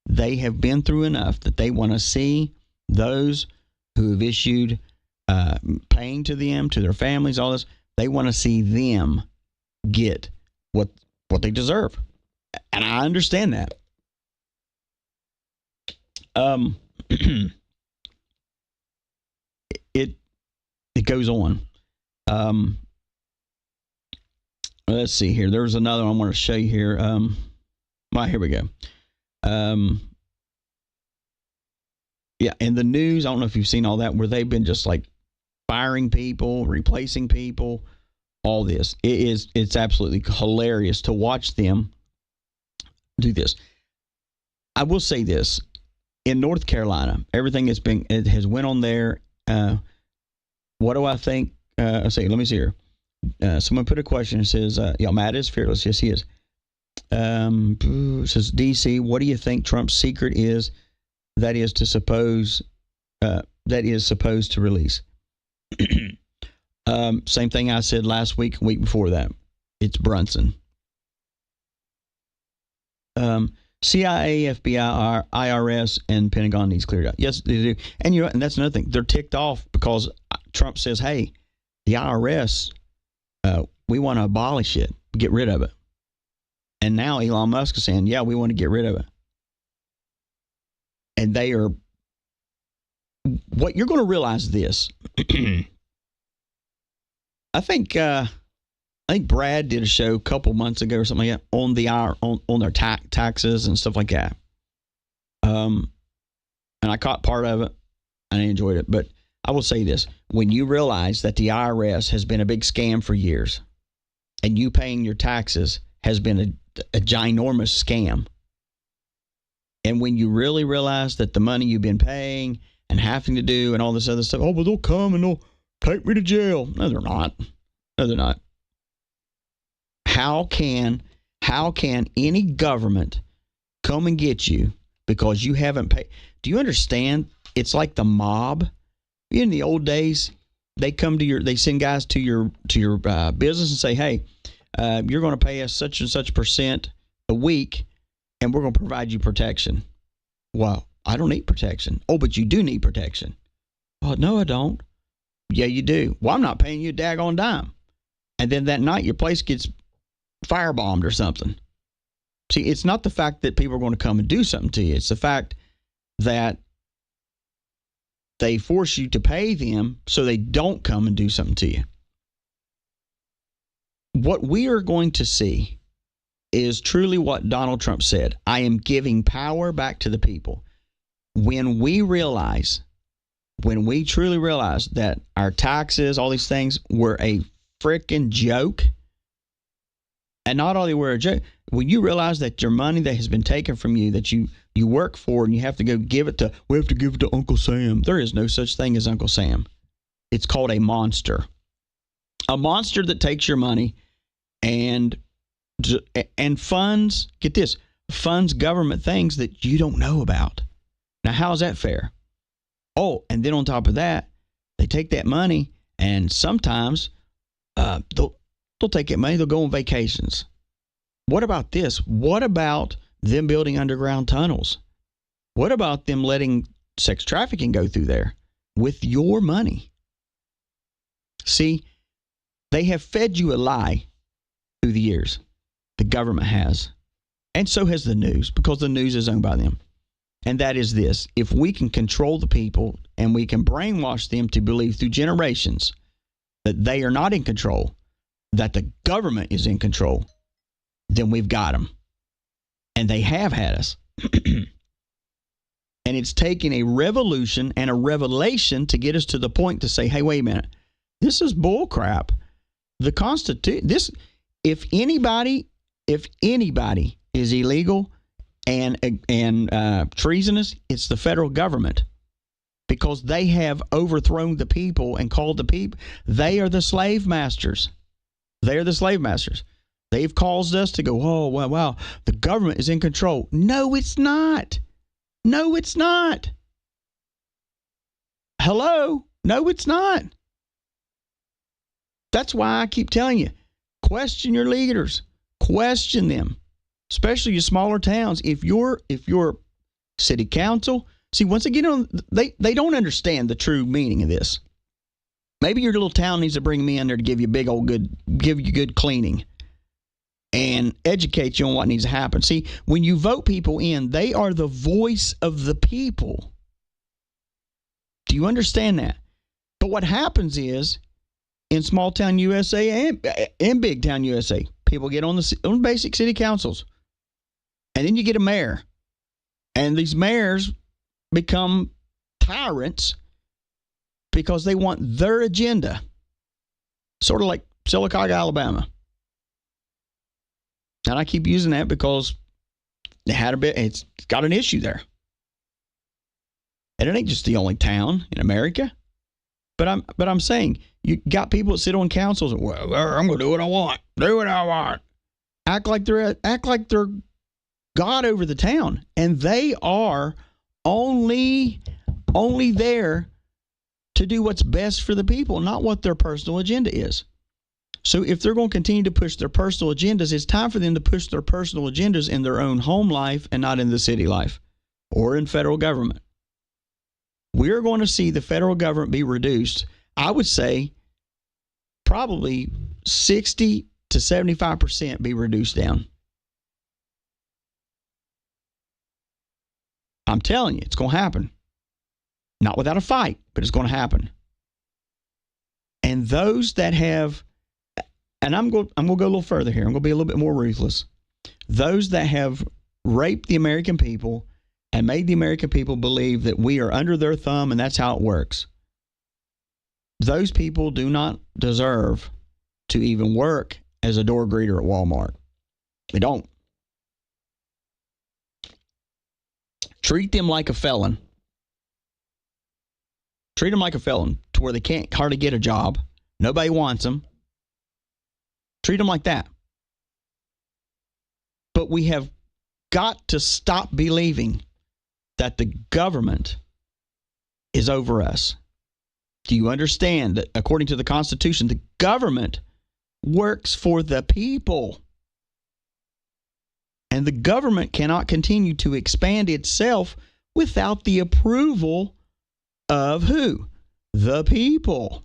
They have been through enough that they want to see those who have issued paying to them, to their families, all this. They want to see them get what they deserve. And I understand that. It goes on. Let's see here. There's another one I want to show you here. Here we go. Yeah, in the news, I don't know if you've seen all that, where they've been just like firing people, replacing people, all this. It's absolutely hilarious to watch them do this. I will say this. In North Carolina, everything it has went on there. What do I think? Let me see here. Someone put a question and says, Matt is fearless. Yes, he is. It says, DC, what do you think Trump's secret is that is supposed to release? Same thing I said last week, week before that. It's Brunson. CIA, FBI, IRS, and Pentagon needs cleared out. Yes, they do. And and that's another thing. They're ticked off because Trump says, hey, the IRS, we want to abolish it, get rid of it. And now Elon Musk is saying, yeah, we want to get rid of it. And they are, what you're going to realize this. I think Brad did a show a couple months ago or something like that on their taxes and stuff like that. And I caught part of it and I enjoyed it. But I will say this: when you realize that the IRS has been a big scam for years, and you paying your taxes has been a ginormous scam, and when you really realize that the money you've been paying and having to do and all this other stuff, oh, but they'll come and they'll take me to jail. No, they're not. No, they're not. How can any government come and get you because you haven't paid? Do you understand? It's like the mob. In the old days, they send guys to your business and say, hey, you're going to pay us such and such % a week, and we're going to provide you protection. Well, I don't need protection. Oh, but you do need protection. Well, no, I don't. Yeah, you do. Well, I'm not paying you a daggone dime. And then that night, your place gets firebombed or something. See, it's not the fact that people are going to come and do something to you. It's the fact that they force you to pay them so they don't come and do something to you. What we are going to see is truly what Donald Trump said. I am giving power back to the people. When we truly realize that our taxes, all these things were a freaking joke, and not only were a joke, when you realize that your money that has been taken from you, that you work for, and you have to go we have to give it to Uncle Sam. There is no such thing as Uncle Sam. It's called a monster. A monster that takes your money and and funds, get this, funds government things that you don't know about. Now, how is that fair? Oh, and then on top of that, they take that money and sometimes they'll take that money, they'll go on vacations. What about this? What about them building underground tunnels? What about them letting sex trafficking go through there with your money? See, they have fed you a lie through the years. The government has. And so has the news, because the news is owned by them. And that is this: if we can control the people and we can brainwash them to believe through generations that they are not in control, that the government is in control, then we've got them. And they have had us. And it's taken a revolution and a revelation to get us to the point to say, hey, wait a minute, this is bull crap. The Constitution, if anybody is illegal and treasonous, it's the federal government, because they have overthrown the people and called the people. They are the slave masters. They are the slave masters. They've caused us to go, oh, wow, the government is in control. No, it's not. No, it's not. Hello? No, it's not. That's why I keep telling you, question your leaders. Question them, especially your smaller towns. If your city council, see, once again, they don't understand the true meaning of this. Maybe your little town needs to bring me in there to give you good cleaning and educate you on what needs to happen. See, when you vote people in, they are the voice of the people. Do you understand that? But what happens is, in small town USA and big town USA, people get on the basic city councils, and then you get a mayor, and these mayors become tyrants because they want their agenda, sort of like Sylacauga, Alabama. And I keep using that because it's got an issue there, and it ain't just the only town in America. But I'm saying, you got people that sit on councils and, well, I'm going to do what I want. Do what I want. Act like they're God over the town, and they are only there to do what's best for the people, not what their personal agenda is. So if they're going to continue to push their personal agendas, it's time for them to push their personal agendas in their own home life and not in the city life or in federal government. We're going to see the federal government be reduced, I would say, probably 60 to 75% be reduced down. I'm telling you, it's going to happen. Not without a fight, but it's going to happen. And those that have, and I'm going to go a little further here. I'm going to be a little bit more ruthless. Those that have raped the American people and made the American people believe that we are under their thumb and that's how it works. Those people do not deserve to even work as a door greeter at Walmart. They don't. Treat them like a felon. Treat them like a felon to where they can't hardly get a job. Nobody wants them. Treat them like that. But we have got to stop believing that the government is over us. Do you understand that according to the Constitution, the government works for the people? And the government cannot continue to expand itself without the approval of who? The people.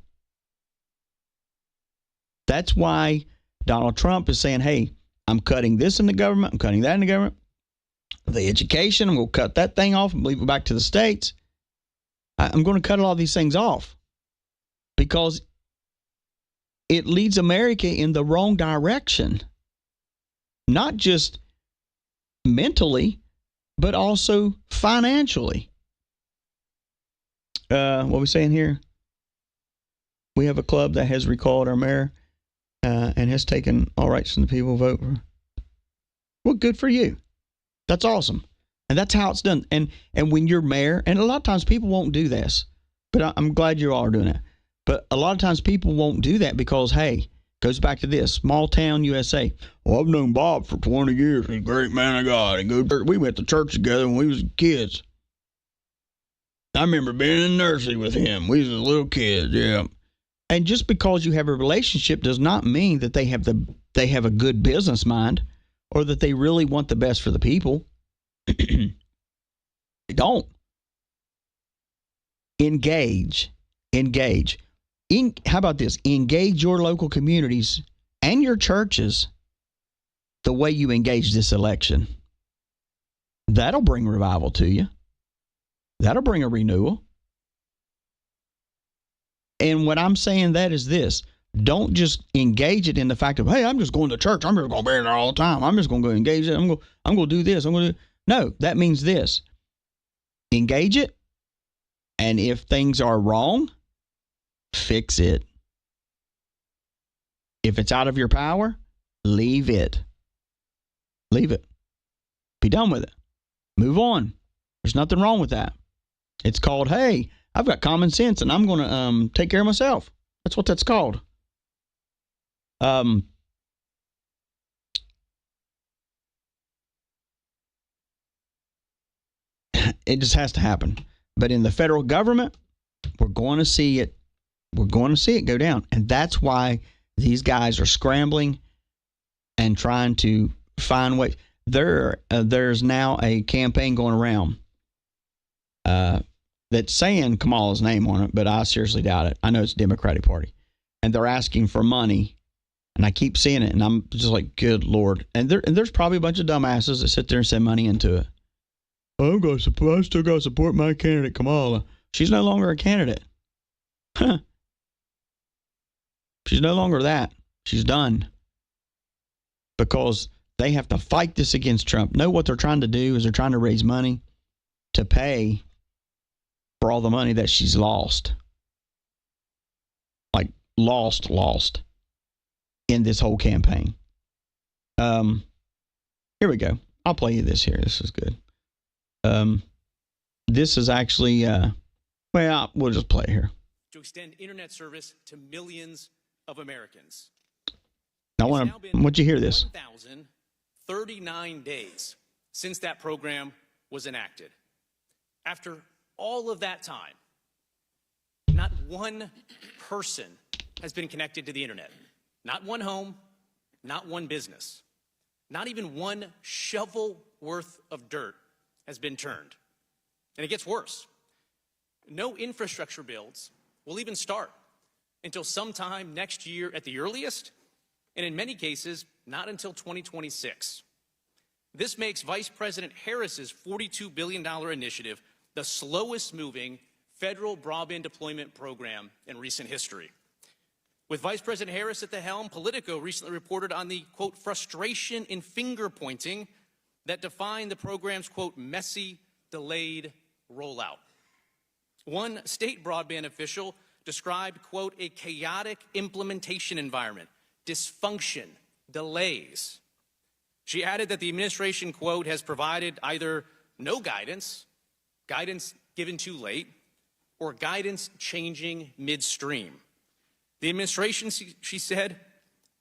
That's why Donald Trump is saying, hey, I'm cutting this in the government, I'm cutting that in the government. The education, I'm going to cut that thing off and leave it back to the states. I'm going to cut all these things off because it leads America in the wrong direction. Not just mentally, but also financially. What are we saying here? We have a club that has recalled our mayor and has taken all rights from the people vote for. Well, good for you. That's awesome. And that's how it's done. And when you're mayor, and a lot of times people won't do this, but I'm glad you all are doing it. But a lot of times people won't do that because Goes back to this small town USA. Well, I've known Bob for 20 years. He's a great man of God. We went to church together when we was kids. I remember being in the nursery with him. We was little kids, yeah. And just because you have a relationship does not mean that they have a good business mind or that they really want the best for the people. They don't. Engage. How about this? Engage your local communities and your churches the way you engage this election. That'll bring revival to you. That'll bring a renewal. And what I'm saying that is this. Don't just engage it in the fact of, hey, I'm just going to church. I'm just going to be there all the time. I'm just going to go engage it. I'm going to do this. No, that means this. Engage it. And if things are wrong, fix it. If it's out of your power, leave it. Leave it. Be done with it. Move on. There's nothing wrong with that. It's called, hey, I've got common sense and I'm going to take care of myself. That's what that's called. It just has to happen. But in the federal government, we're going to see it. We're going to see it go down. And that's why these guys are scrambling and trying to find ways. There's now a campaign going around that's saying Kamala's name on it, but I seriously doubt it. I know it's Democratic Party. And they're asking for money. And I keep seeing it, and I'm just like, good Lord. And there's probably a bunch of dumbasses that sit there and send money into it. I still got to support my candidate, Kamala. She's no longer a candidate. She's no longer that. She's done. Because they have to fight this against Trump. No, what they're trying to do is they're trying to raise money to pay for all the money that she's lost. Like, lost in this whole campaign. Here we go. I'll play you this here. This is good. This is actually, we'll just play it here. To extend internet service to millions of Americans. I want you to hear this. 1,039 days since that program was enacted. After all of that time, not one person has been connected to the internet. Not one home, not one business, not even one shovel worth of dirt has been turned. And it gets worse. No infrastructure builds will even start until sometime next year at the earliest, and in many cases, not until 2026. This makes Vice President Harris's $42 billion initiative the slowest moving federal broadband deployment program in recent history. With Vice President Harris at the helm, Politico recently reported on the, quote, frustration in finger pointing that defined the program's, quote, messy, delayed rollout. One state broadband official described, quote, a chaotic implementation environment, dysfunction, delays. She added that the administration, quote, has provided either no guidance, guidance given too late, or guidance changing midstream. The administration, she said,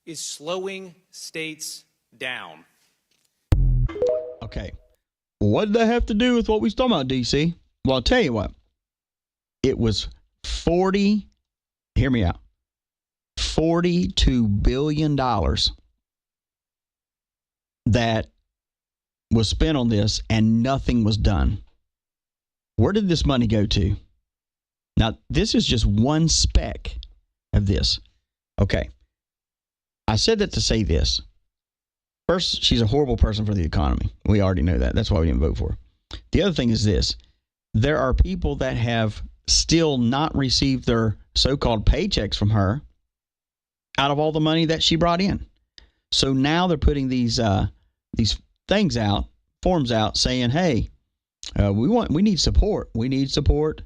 is slowing states down. Okay. What did that have to do with what we was talking about, DC? Well, I'll tell you what. It was hear me out, $42 billion that was spent on this and nothing was done. Where did this money go to? Now, this is just one speck of this. Okay. I said that to say this. First, she's a horrible person for the economy. We already know that. That's why we didn't vote for her. The other thing is this. There are people that have still not received their so-called paychecks from her out of all the money that she brought in. So now they're putting these things out, forms out, saying, hey, we need support. We need support.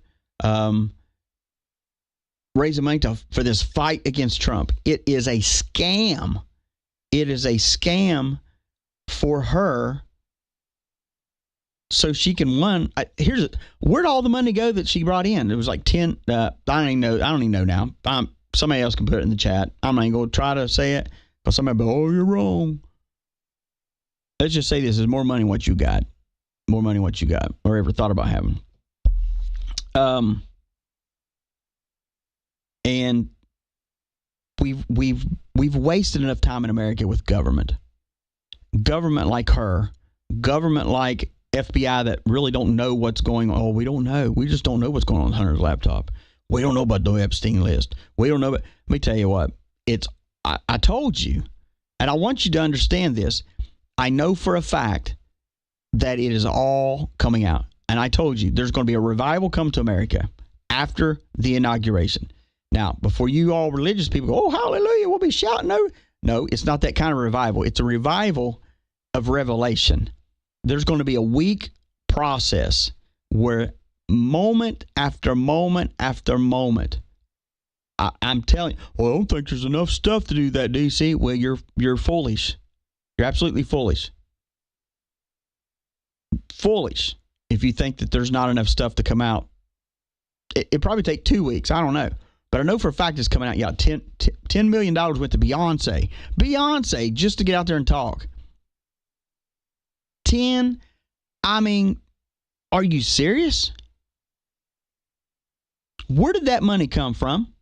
Raising money for this fight against Trump. It is a scam. It is a scam for her, so she can where'd all the money go that she brought in? It was like 10. I don't even know now. somebody else can put it in the chat. I'm not even going to try to say it because somebody will be, oh, you're wrong. Let's just say this is more money than what you got. More money than what you got or ever thought about having. And we've wasted enough time in America with government. Government like her. Government like FBI that really don't know what's going on. Oh, we don't know. We just don't know what's going on with Hunter's laptop. We don't know about the Epstein list. We don't know. Let me tell you what. I told you, and I want you to understand this. I know for a fact that it is all coming out. And I told you, there's going to be a revival come to America after the inauguration. Now, before you all religious people go, oh, hallelujah, we'll be shouting. No, it's not that kind of revival. It's a revival of revelation. There's going to be a week process where moment after moment after moment, I'm telling you, well, I don't think there's enough stuff to do that, DC. Well, you're foolish. You're absolutely foolish. Foolish if you think that there's not enough stuff to come out. It probably take 2 weeks. I don't know. But I know for a fact it's coming out. Yeah, $10 million went to Beyonce. Beyonce, just to get out there and talk. 10? I mean, are you serious? Where did that money come from?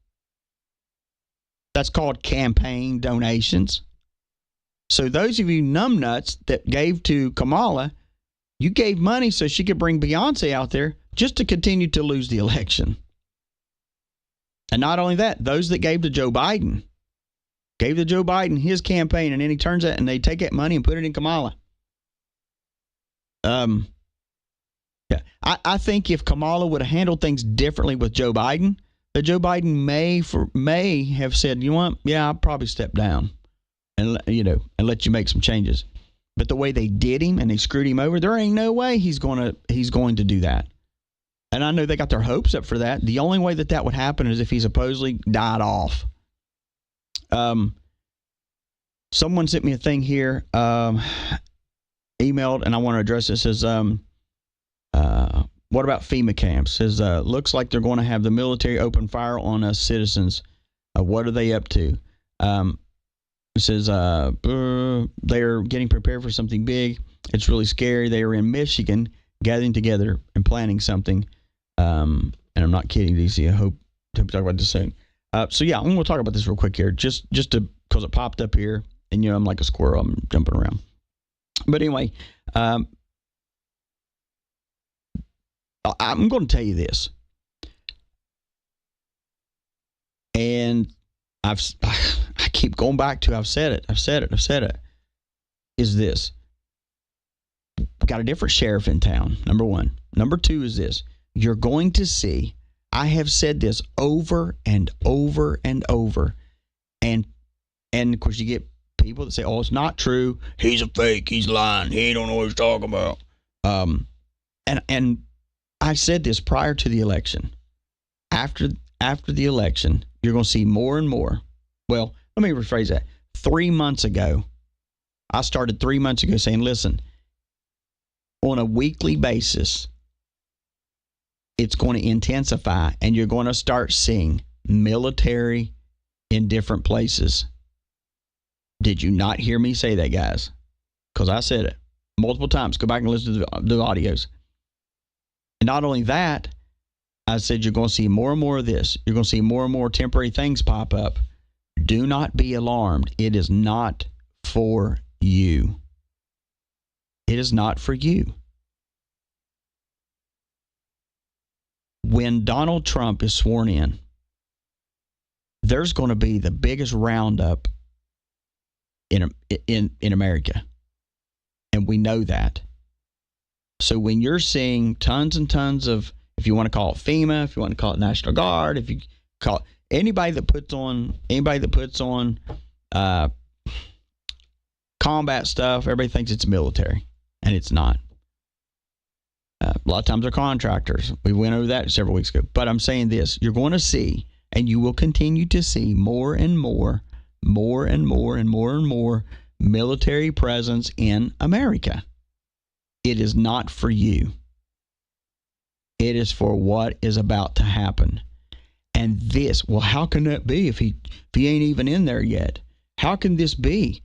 That's called campaign donations. So those of you numbnuts that gave to Kamala, you gave money so she could bring Beyonce out there just to continue to lose the election. And not only that, those that gave to Joe Biden, gave to Joe Biden his campaign, and then he turns it and they take that money and put it in Kamala. Yeah, I think if Kamala would have handled things differently with Joe Biden, that Joe Biden may have said, you know what, yeah, I'll probably step down and let you make some changes. But the way they did him and they screwed him over, there ain't no way he's going to do that. And I know they got their hopes up for that. The only way that would happen is if he supposedly died off. Someone sent me a thing here, emailed, and I want to address it. It says, what about FEMA camps? It says, looks like they're going to have the military open fire on us citizens. What are they up to? It says, they're getting prepared for something big. It's really scary. They are in Michigan gathering together and planning something. And I'm not kidding, DC. I hope to talk about this soon. So yeah, I'm going to talk about this real quick here, just to because it popped up here, and I'm like a squirrel. I'm jumping around. But anyway, I'm going to tell you this, and I keep going back to I've said it. Is this? We got a different sheriff in town, number one. Number two is this. You're going to see, I have said this over and over and over. And of course you get people that say, oh, it's not true. He's a fake. He's lying. He don't know what he's talking about. And I said this prior to the election. After the election, you're going to see more and more. Well, let me rephrase that. 3 months ago, I started 3 months ago saying, listen, on a weekly basis, it's going to intensify, and you're going to start seeing military in different places. Did you not hear me say that, guys? Because I said it multiple times. Go back and listen to the audios. And not only that, I said you're going to see more and more of this. You're going to see more and more temporary things pop up. Do not be alarmed. It is not for you. It is not for you. When Donald Trump is sworn in, there's going to be the biggest roundup in America. And we know that. So when you're seeing tons and tons of, if you want to call it FEMA, if you want to call it National Guard, if you call it anybody that puts on combat stuff, everybody thinks it's military, and it's not. A lot of times they're contractors. We went over that several weeks ago. But I'm saying this, you're going to see, and you will continue to see more and more military presence in America. It is not for you. It is for what is about to happen. And this, well, how can that be if he ain't even in there yet? How can this be?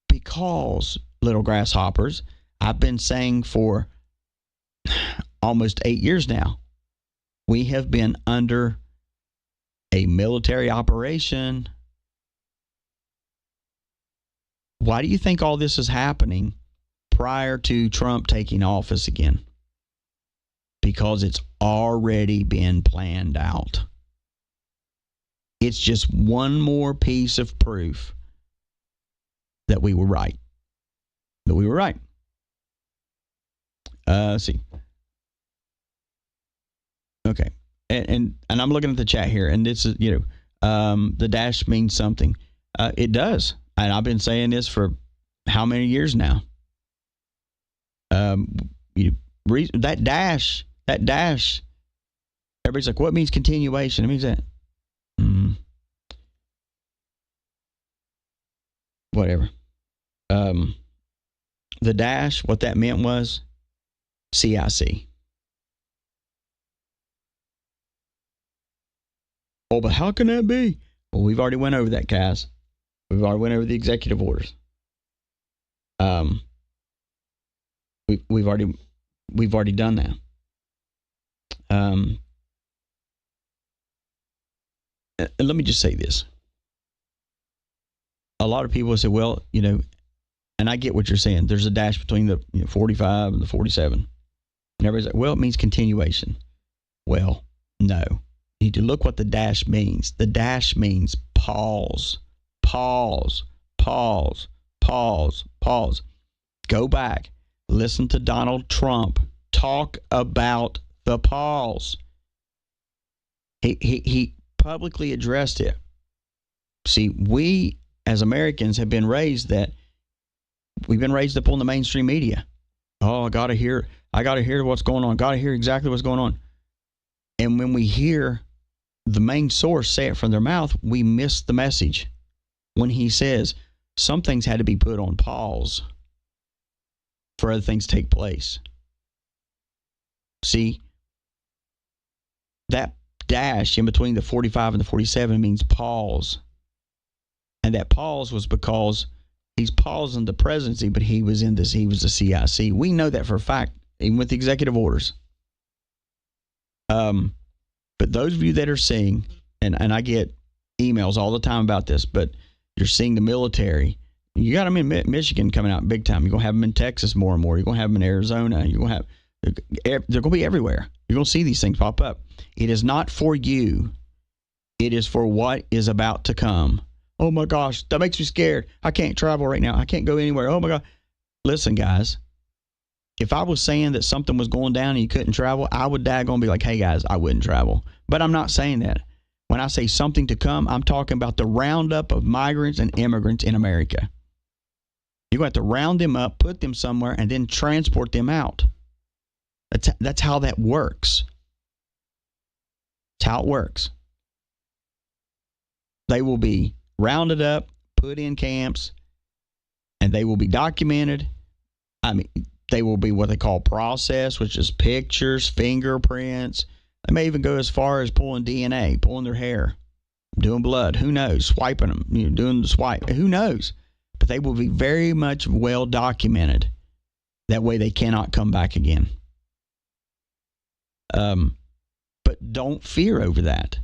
Because, little grasshoppers, I've been saying for almost 8 years now, we have been under a military operation. Why do you think all this is happening prior to Trump taking office again? Because it's already been planned out. It's just one more piece of proof that we were right. That we were right. Let's see. Okay. And I'm looking at the chat here, and this is, the dash means something. It does. And I've been saying this for how many years now? That dash, everybody's like, what means continuation? It means that. Whatever. The dash, what that meant was CIC. Oh, but how can that be? Well, we've already went over that, Kaz. We've already went over the executive orders. We've already done that. Let me just say this. A lot of people say, well, and I get what you're saying. There's a dash between the 45 and the 47. And everybody's like, well, it means continuation. Well, no. You need to look what the dash means. The dash means pause, pause, pause, pause, pause. Go back. Listen to Donald Trump talk about the pause. He publicly addressed it. See, we as Americans have been raised that we've been raised up on the mainstream media. Oh, I gotta hear what's going on. Gotta hear exactly what's going on. And when we hear the main source say it from their mouth, we miss the message. When he says some things had to be put on pause for other things to take place. See, that dash in between the 45 and the 47 means pause. And that pause was because he's pausing the presidency, but he was the CIC. We know that for a fact, even with the executive orders. But those of you that are seeing, and I get emails all the time about this, but you're seeing the military. You got them in Michigan coming out big time. You're going to have them in Texas more and more. You're going to have them in Arizona. They're going to be everywhere. You're going to see these things pop up. It is not for you. It is for what is about to come. Oh my gosh, that makes me scared. I can't travel right now. I can't go anywhere. Oh my God. Listen, guys, if I was saying that something was going down and you couldn't travel, I would daggone be like, hey guys, I wouldn't travel. But I'm not saying that. When I say something to come, I'm talking about the roundup of migrants and immigrants in America. You're going to have to round them up, put them somewhere, and then transport them out. That's how that works. That's how it works. They will be rounded up, put in camps, and they will be documented. They will be what they call processed, which is pictures, fingerprints. They may even go as far as pulling DNA, pulling their hair, doing blood. Who knows? Swiping them, doing the swipe. Who knows? But they will be very much well documented. That way they cannot come back again. But don't fear over that.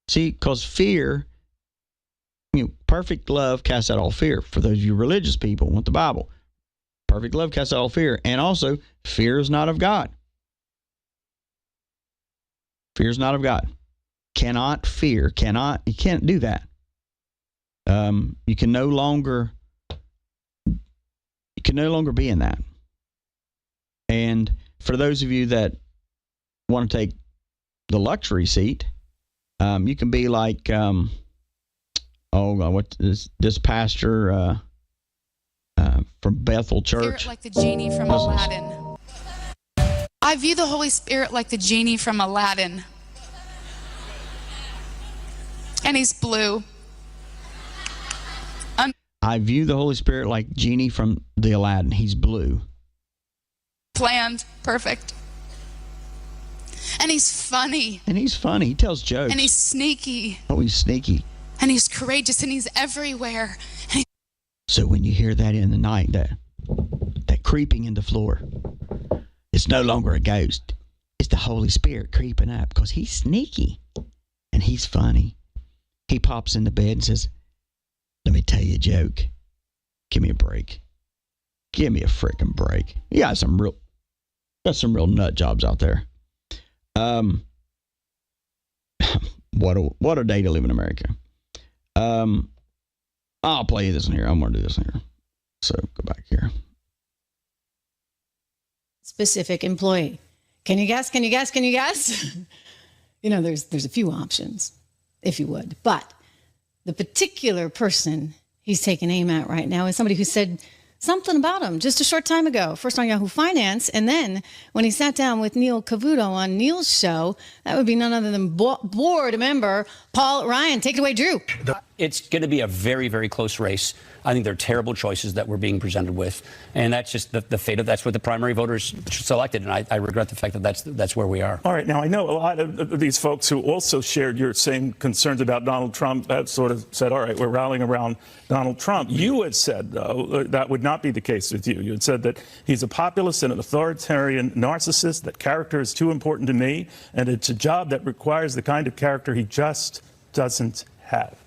See, because fear, perfect love casts out all fear. For those of you religious people, want the Bible. Perfect love casts out all fear. And also, fear is not of God. Fear is not of God. Cannot fear. You can't do that. You can no longer be in that. And for those of you that want to take the luxury seat, you can be like, what is this pastor from Bethel Church? Spirit like the genie from Aladdin. I view the Holy Spirit like the genie from Aladdin. And he's blue. I view the Holy Spirit like genie from the Aladdin. He's blue. Planned. Perfect. And he's funny. And he's funny. He tells jokes. And he's sneaky. Oh, he's sneaky. And he's courageous, and he's everywhere. So when you hear that in the night, that creeping in the floor, it's no longer a ghost. It's the Holy Spirit creeping up because he's sneaky and he's funny. He pops in the bed and says, let me tell you a joke. Give me a break. Give me a freaking break. You got some real nut jobs out there. What a day to live in America. I'll play you this one here. I'm going to do this one here. So go back here. Specific employee. Can you guess? Can you guess? Can you guess? You know, there's a few options, if you would. But the particular person he's taking aim at right now is somebody who said something about him just a short time ago, first on Yahoo Finance, and then when he sat down with Neil Cavuto on Neil's show, that would be none other than board member Paul Ryan. Take it away, Drew. It's going to be a very, very close race. I think they're terrible choices that we're being presented with, and that's just the fate of that's what the primary voters selected, and I regret the fact that that's where we are. All right, now I know a lot of these folks who also shared your same concerns about Donald Trump have sort of said, all right, we're rallying around Donald Trump. You had said, though, that would not be the case with you. You had said that he's a populist and an authoritarian narcissist, that character is too important to me, and it's a job that requires the kind of character he just doesn't have.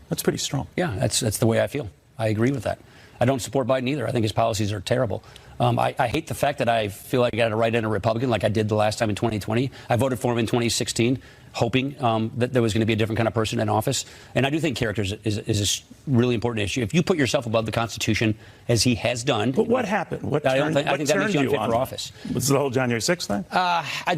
That's pretty strong. Yeah, that's the way I feel. I agree with that. I don't support Biden either. I think his policies are terrible. I hate the fact that I feel like I got to write in a Republican like I did the last time in 2020. I voted for him in 2016, hoping that there was going to be a different kind of person in office. And I do think character is a really important issue. If you put yourself above the Constitution, as he has done. But what happened? I think that makes you unfit for office. Was the whole January 6th thing?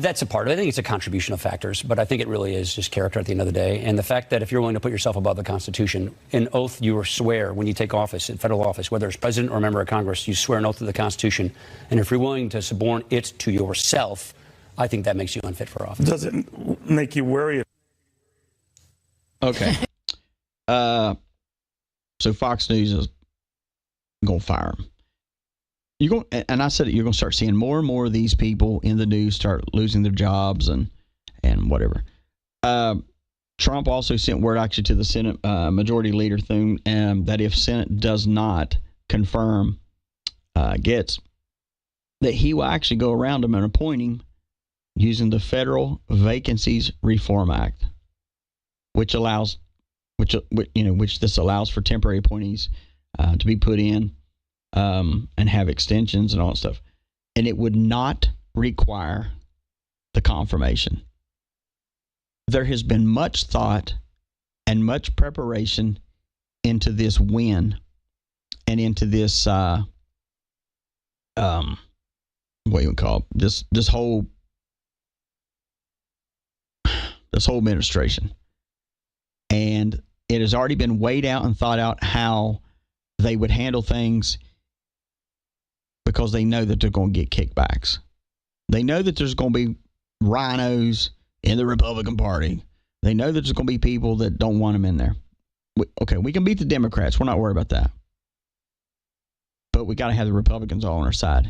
That's a part of it. I think it's a contribution of factors, but I think it really is just character at the end of the day. And the fact that if you're willing to put yourself above the Constitution, an oath you swear when you take office, in federal office, whether it's president or a member of Congress, you swear an oath to the Constitution. And if you're willing to suborn it to yourself, I think that makes you unfit for office. Does it make you worry? Okay. So Fox News is going to fire him. And I said you're going to start seeing more and more of these people in the news start losing their jobs and whatever. Trump also sent word actually to the Senate majority leader thing that if Senate does not confirm Gaetz, that he will actually go around them and appoint him using the Federal Vacancies Reform Act, which this allows for temporary appointees to be put in and have extensions and all that stuff. And it would not require the confirmation. There has been much thought and much preparation into this win and into this what you would call it, this whole administration. And it has already been weighed out and thought out how they would handle things because they know that they're going to get kickbacks. They know that there's going to be rhinos in the Republican Party. They know that there's going to be people that don't want them in there. We can beat the Democrats. We're not worried about that. But we got to have the Republicans all on our side.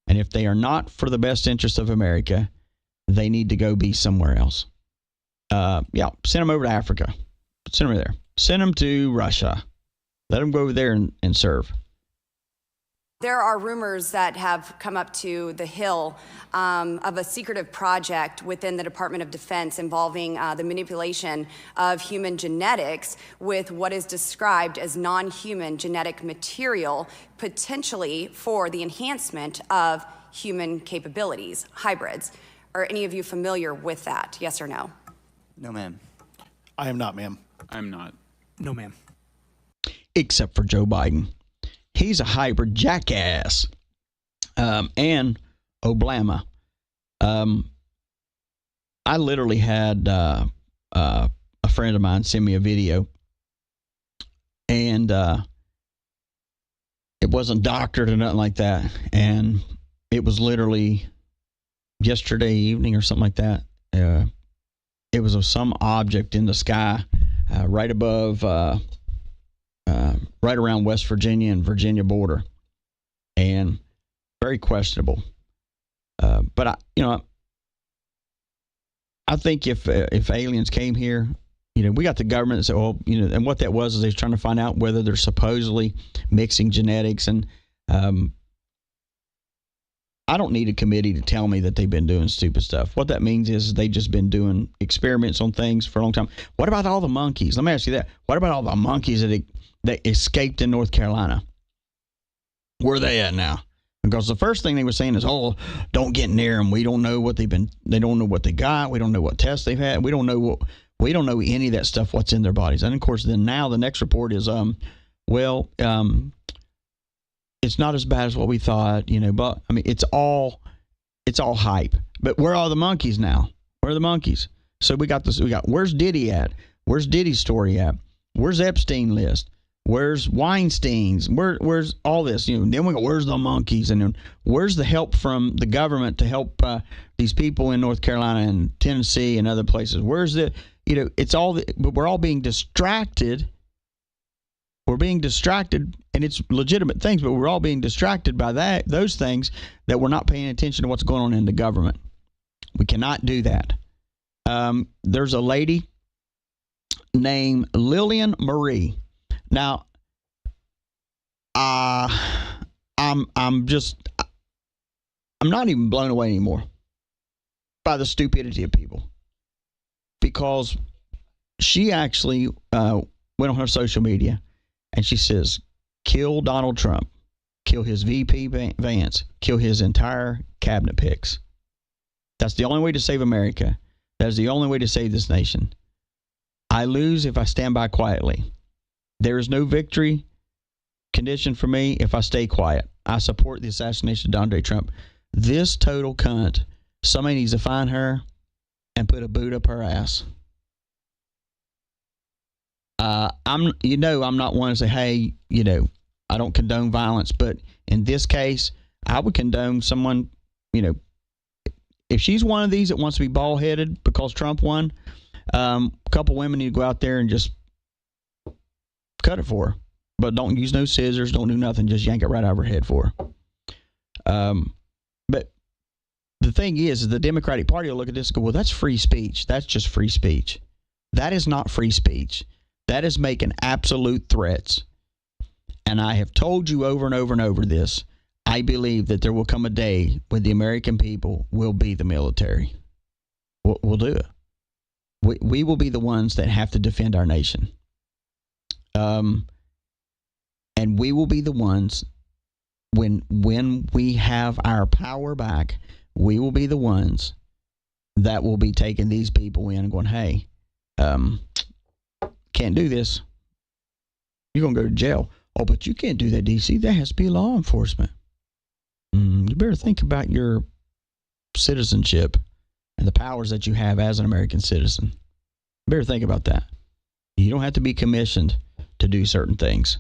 And if they are not for the best interest of America, they need to go be somewhere else. Send them over to Africa. Send them there. Send them to Russia. Let them go over there and serve. There are rumors that have come up to the Hill of a secretive project within the Department of Defense involving the manipulation of human genetics with what is described as non-human genetic material, potentially for the enhancement of human capabilities, hybrids. Are any of you familiar with that? Yes or no? No, ma'am. I am not, ma'am. I'm not. No, ma'am. Except for Joe Biden. He's a hybrid jackass. And Obama. I literally had a friend of mine send me a video. And it wasn't doctored or nothing like that. And it was literally yesterday evening or something like that. It was of some object in the sky right above... right around West Virginia and Virginia border, and very questionable. But I think if aliens came here, we got the government that said, well, and what that was is they was trying to find out whether they're supposedly mixing genetics. And I don't need a committee to tell me that they've been doing stupid stuff. What that means is they've just been doing experiments on things for a long time. What about all the monkeys? Let me ask you that. What about all the monkeys that escaped in North Carolina? Where are they at now? Because the first thing they were saying is, oh, don't get near them. We don't know what they don't know what they got. We don't know what tests they've had. We don't know any of that stuff, what's in their bodies. And of course, then now the next report is, it's not as bad as what we thought, but I mean, it's all hype. But where are the monkeys now? Where are the monkeys? So we got where's Diddy at? Where's Diddy's story at? Where's Epstein list? Where's Weinstein's? Where's all this? Then we go, where's the monkeys? And then where's the help from the government to help these people in North Carolina and Tennessee and other places? Where's the, it's all, but we're all being distracted. We're being distracted, and it's legitimate things, but we're all being distracted by those things that we're not paying attention to what's going on in the government. We cannot do that. There's a lady named Lillian Marie. Now, I'm not even blown away anymore by the stupidity of people, because she actually went on her social media and she says, kill Donald Trump, kill his VP Vance, kill his entire cabinet picks. That's the only way to save America. That is the only way to save this nation. I lose if I stand by quietly. There is no victory condition for me if I stay quiet. I support the assassination of Donald J. Trump. This total cunt, somebody needs to find her and put a boot up her ass. I'm not one to say, hey, I don't condone violence, but in this case, I would condone someone, if she's one of these that wants to be bald-headed because Trump won, a couple women need to go out there and just cut it for her. But don't use no scissors, don't do nothing, just yank it right out of her head for her. But the thing is the Democratic Party will look at this and go, well, that's free speech. That's just free speech. That is not free speech. That is making absolute threats. And I have told you over and over and over this. I believe that there will come a day when the American people will be the military. We'll do it. We will be the ones that have to defend our nation. And we will be the ones, when we have our power back, we will be the ones that will be taking these people in and going, hey, can't do this. You're going to go to jail. Oh, but you can't do that, DC. There has to be law enforcement. You better think about your citizenship and the powers that you have as an American citizen. You better think about that. You don't have to be commissioned to do certain things.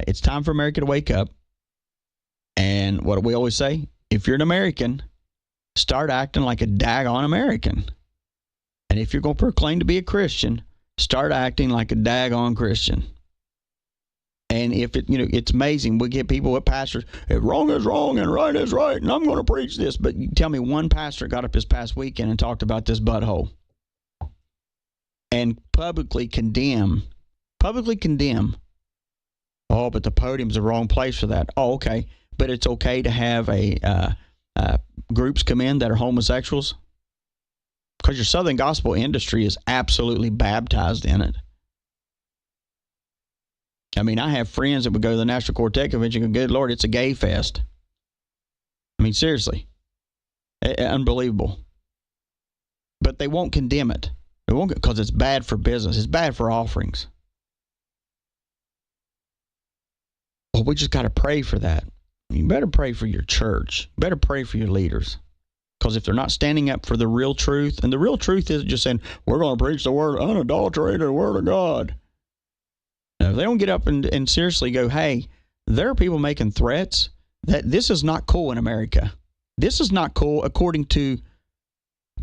It's time for America to wake up. And what do we always say? If you're an American, start acting like a daggone American. And if you're going to proclaim to be a Christian, start acting like a daggone Christian. And if it's amazing. We get people with pastors, wrong is wrong and right is right, and I'm going to preach this. But you tell me one pastor got up this past weekend and talked about this butthole and publicly condemn. Oh, but the podium's the wrong place for that. Oh, okay. But it's okay to have groups come in that are homosexuals? Because your Southern gospel industry is absolutely baptized in it. I mean, I have friends that would go to the National Quartet Convention and go, good Lord, it's a gay fest. I mean, seriously. Unbelievable. But they won't condemn it. They won't, because it's bad for business. It's bad for offerings. Well, we just got to pray for that. You better pray for your church. You better pray for your leaders. Because if they're not standing up for the real truth, and the real truth isn't just saying, we're going to preach the word, unadulterated word of God. Now, if they don't get up and seriously go, hey, there are people making threats that this is not cool in America. This is not cool according to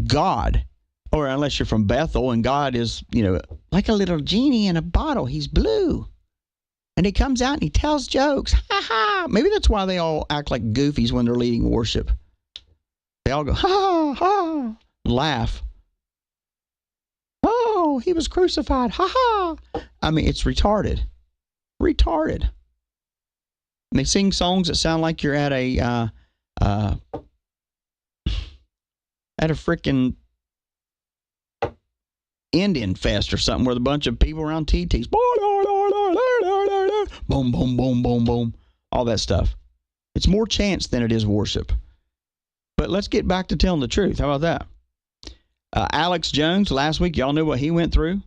God. Or unless you're from Bethel and God is, like a little genie in a bottle. He's blue. And he comes out and he tells jokes. Ha ha. Maybe that's why they all act like goofies when they're leading worship. They all go, ha ha ha. laugh. Oh, he was crucified. Ha ha. I mean, it's retarded. Retarded. And they sing songs that sound like you're at a freaking Indian fest or something where a bunch of people around TTs. Boom, boom, boom, boom, boom. All that stuff. It's more chants than it is worship. But let's get back to telling the truth. How about that? Alex Jones, last week, y'all knew what he went through.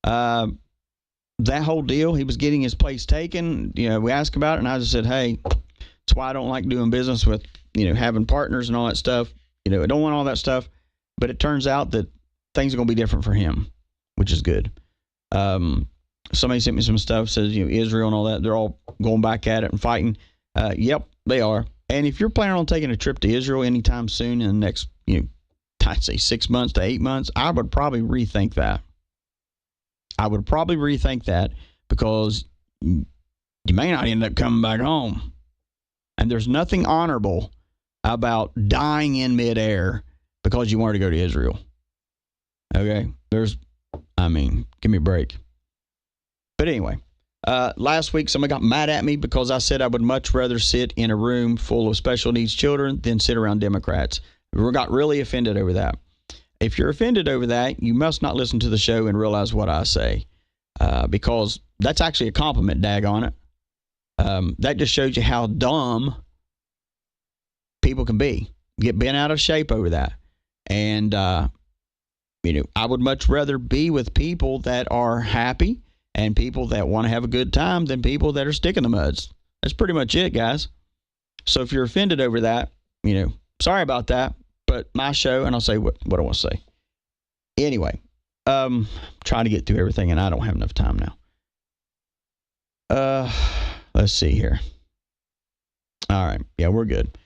That whole deal, he was getting his place taken. You know, we asked about it, and I just said, hey, that's why I don't like doing business with, having partners and all that stuff. I don't want all that stuff. But it turns out that things are going to be different for him, which is good. Somebody sent me some stuff, says, Israel and all that, they're all going back at it and fighting. Yep, they are. And if you're planning on taking a trip to Israel anytime soon in the next, I'd say 6 months to 8 months, I would probably rethink that. Because you may not end up coming back home. And there's nothing honorable about dying in midair because you wanted to go to Israel. Okay? Give me a break. But anyway, last week somebody got mad at me because I said I would much rather sit in a room full of special needs children than sit around Democrats. We got really offended over that. If you're offended over that, you must not listen to the show and realize what I say, because that's actually a compliment, daggone it. That just shows you how dumb people can be. Get bent out of shape over that. And, I would much rather be with people that are happy and people that want to have a good time than people that are sticking the muds. That's pretty much it, guys. So if you're offended over that, sorry about that, but my show, and I'll say what I want to say. Anyway, trying to get through everything, and I don't have enough time now. Let's see here. All right. Yeah, we're good.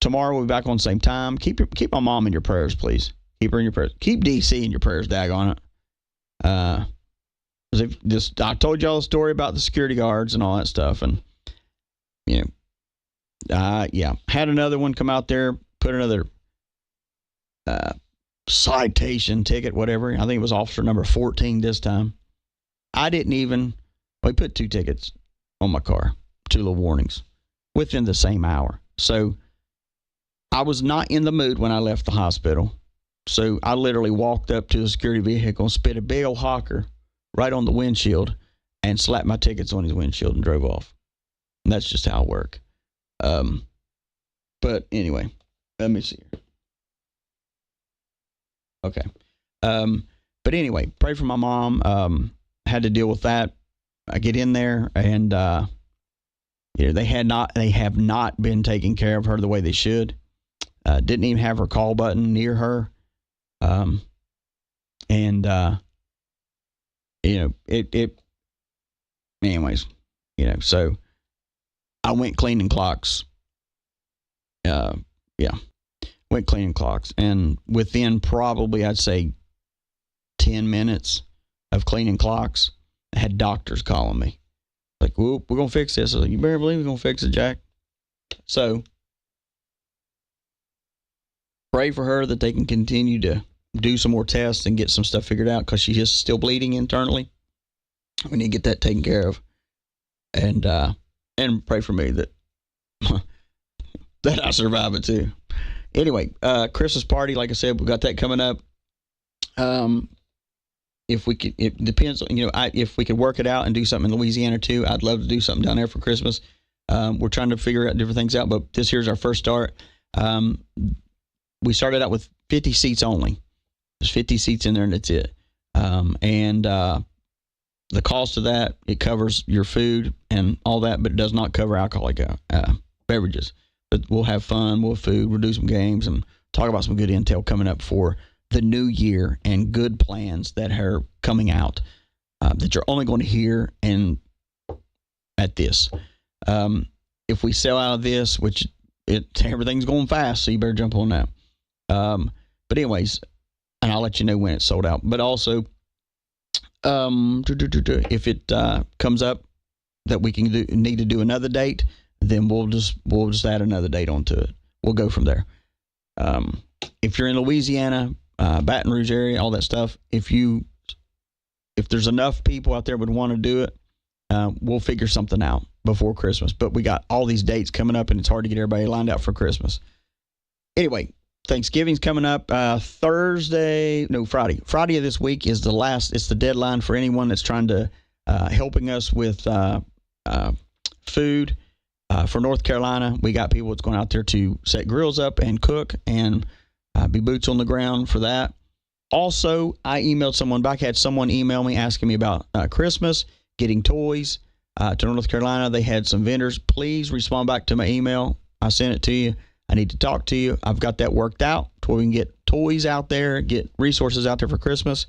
Tomorrow we'll be back on the same time. Keep my mom in your prayers, please. Keep her in your prayers. Keep DC in your prayers, daggone it. I told y'all a story about the security guards and all that stuff, and had another one come out there, put another citation ticket, whatever. I think it was officer number 14 this time. We put 2 tickets on my car, 2 little warnings within the same hour. So I was not in the mood when I left the hospital. So I literally walked up to the security vehicle and spit a big old hawker right on the windshield and slapped my tickets on his windshield and drove off. And that's just how I work. But anyway, let me see here. Okay. But anyway, pray for my mom. Had to deal with that. I get in there and, they have not been taking care of her the way they should. Didn't even have her call button near her. So I went cleaning clocks. Went cleaning clocks. And within probably, I'd say 10 minutes of cleaning clocks, I had doctors calling me. Like, whoop, we're going to fix this. I was like, you better believe we're going to fix it, Jack. So pray for her that they can continue to do some more tests and get some stuff figured out, because she's just still bleeding internally. We need to get that taken care of. And pray for me that that I survive it too. Anyway, Christmas party, like I said, we got that coming up. If we could, it depends, if we could work it out and do something in Louisiana too, I'd love to do something down there for Christmas. We're trying to figure out different things out, but this here's our first start. We started out with 50 seats only. There's 50 seats in there, and that's it. The cost of that, it covers your food and all that, but it does not cover alcoholic beverages. But we'll have fun, we'll have food, we'll do some games, and talk about some good intel coming up for the new year and good plans that are coming out that you're only going to hear at this. If we sell out of this, which everything's going fast, so you better jump on that. But anyways, and I'll let you know when it's sold out. But also, if it comes up that we need to do another date, then we'll just add another date onto it. We'll go from there. If you're in Louisiana, Baton Rouge area, all that stuff, if there's enough people out there would want to do it, we'll figure something out before Christmas. But we got all these dates coming up, and it's hard to get everybody lined up for Christmas. Anyway, Thanksgiving's coming up Friday. Friday of this week is it's the deadline for anyone that's trying to helping us with food. For North Carolina, we got people that's going out there to set grills up and cook and be boots on the ground for that. Also, I emailed someone back, had someone email me asking me about Christmas, getting toys to North Carolina. They had some vendors. Please respond back to my email. I sent it to you. I need to talk to you. I've got that worked out to where we can get toys out there, get resources out there for Christmas.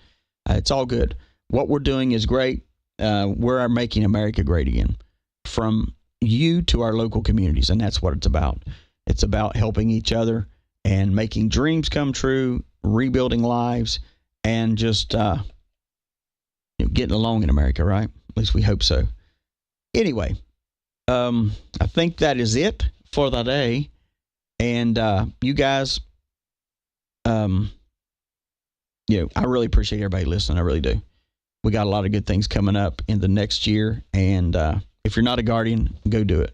It's all good. What we're doing is great. We're making America great again, from you to our local communities, and that's what it's about. It's about helping each other and making dreams come true, rebuilding lives, and just getting along in America, right? At least we hope so. Anyway, I think that is it for the day. And you guys, I really appreciate everybody listening. I really do. We got a lot of good things coming up in the next year. And if you're not a guardian, go do it.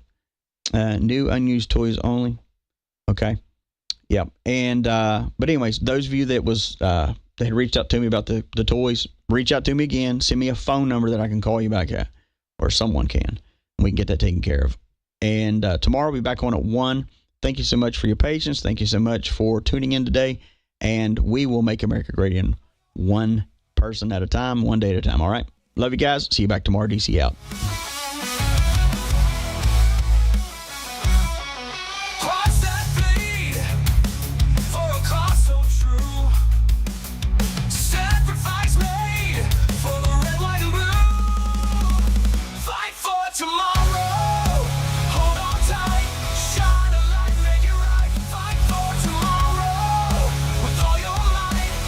New unused toys only. Okay. Yeah. And but anyways, those of you that had reached out to me about the toys, reach out to me again. Send me a phone number that I can call you back at, or someone can. We can get that taken care of. And tomorrow we'll be back on at 1. Thank you so much for your patience. Thank you so much for tuning in today. And we will make America great again, one person at a time, one day at a time. All right. Love you guys. See you back tomorrow. DC out.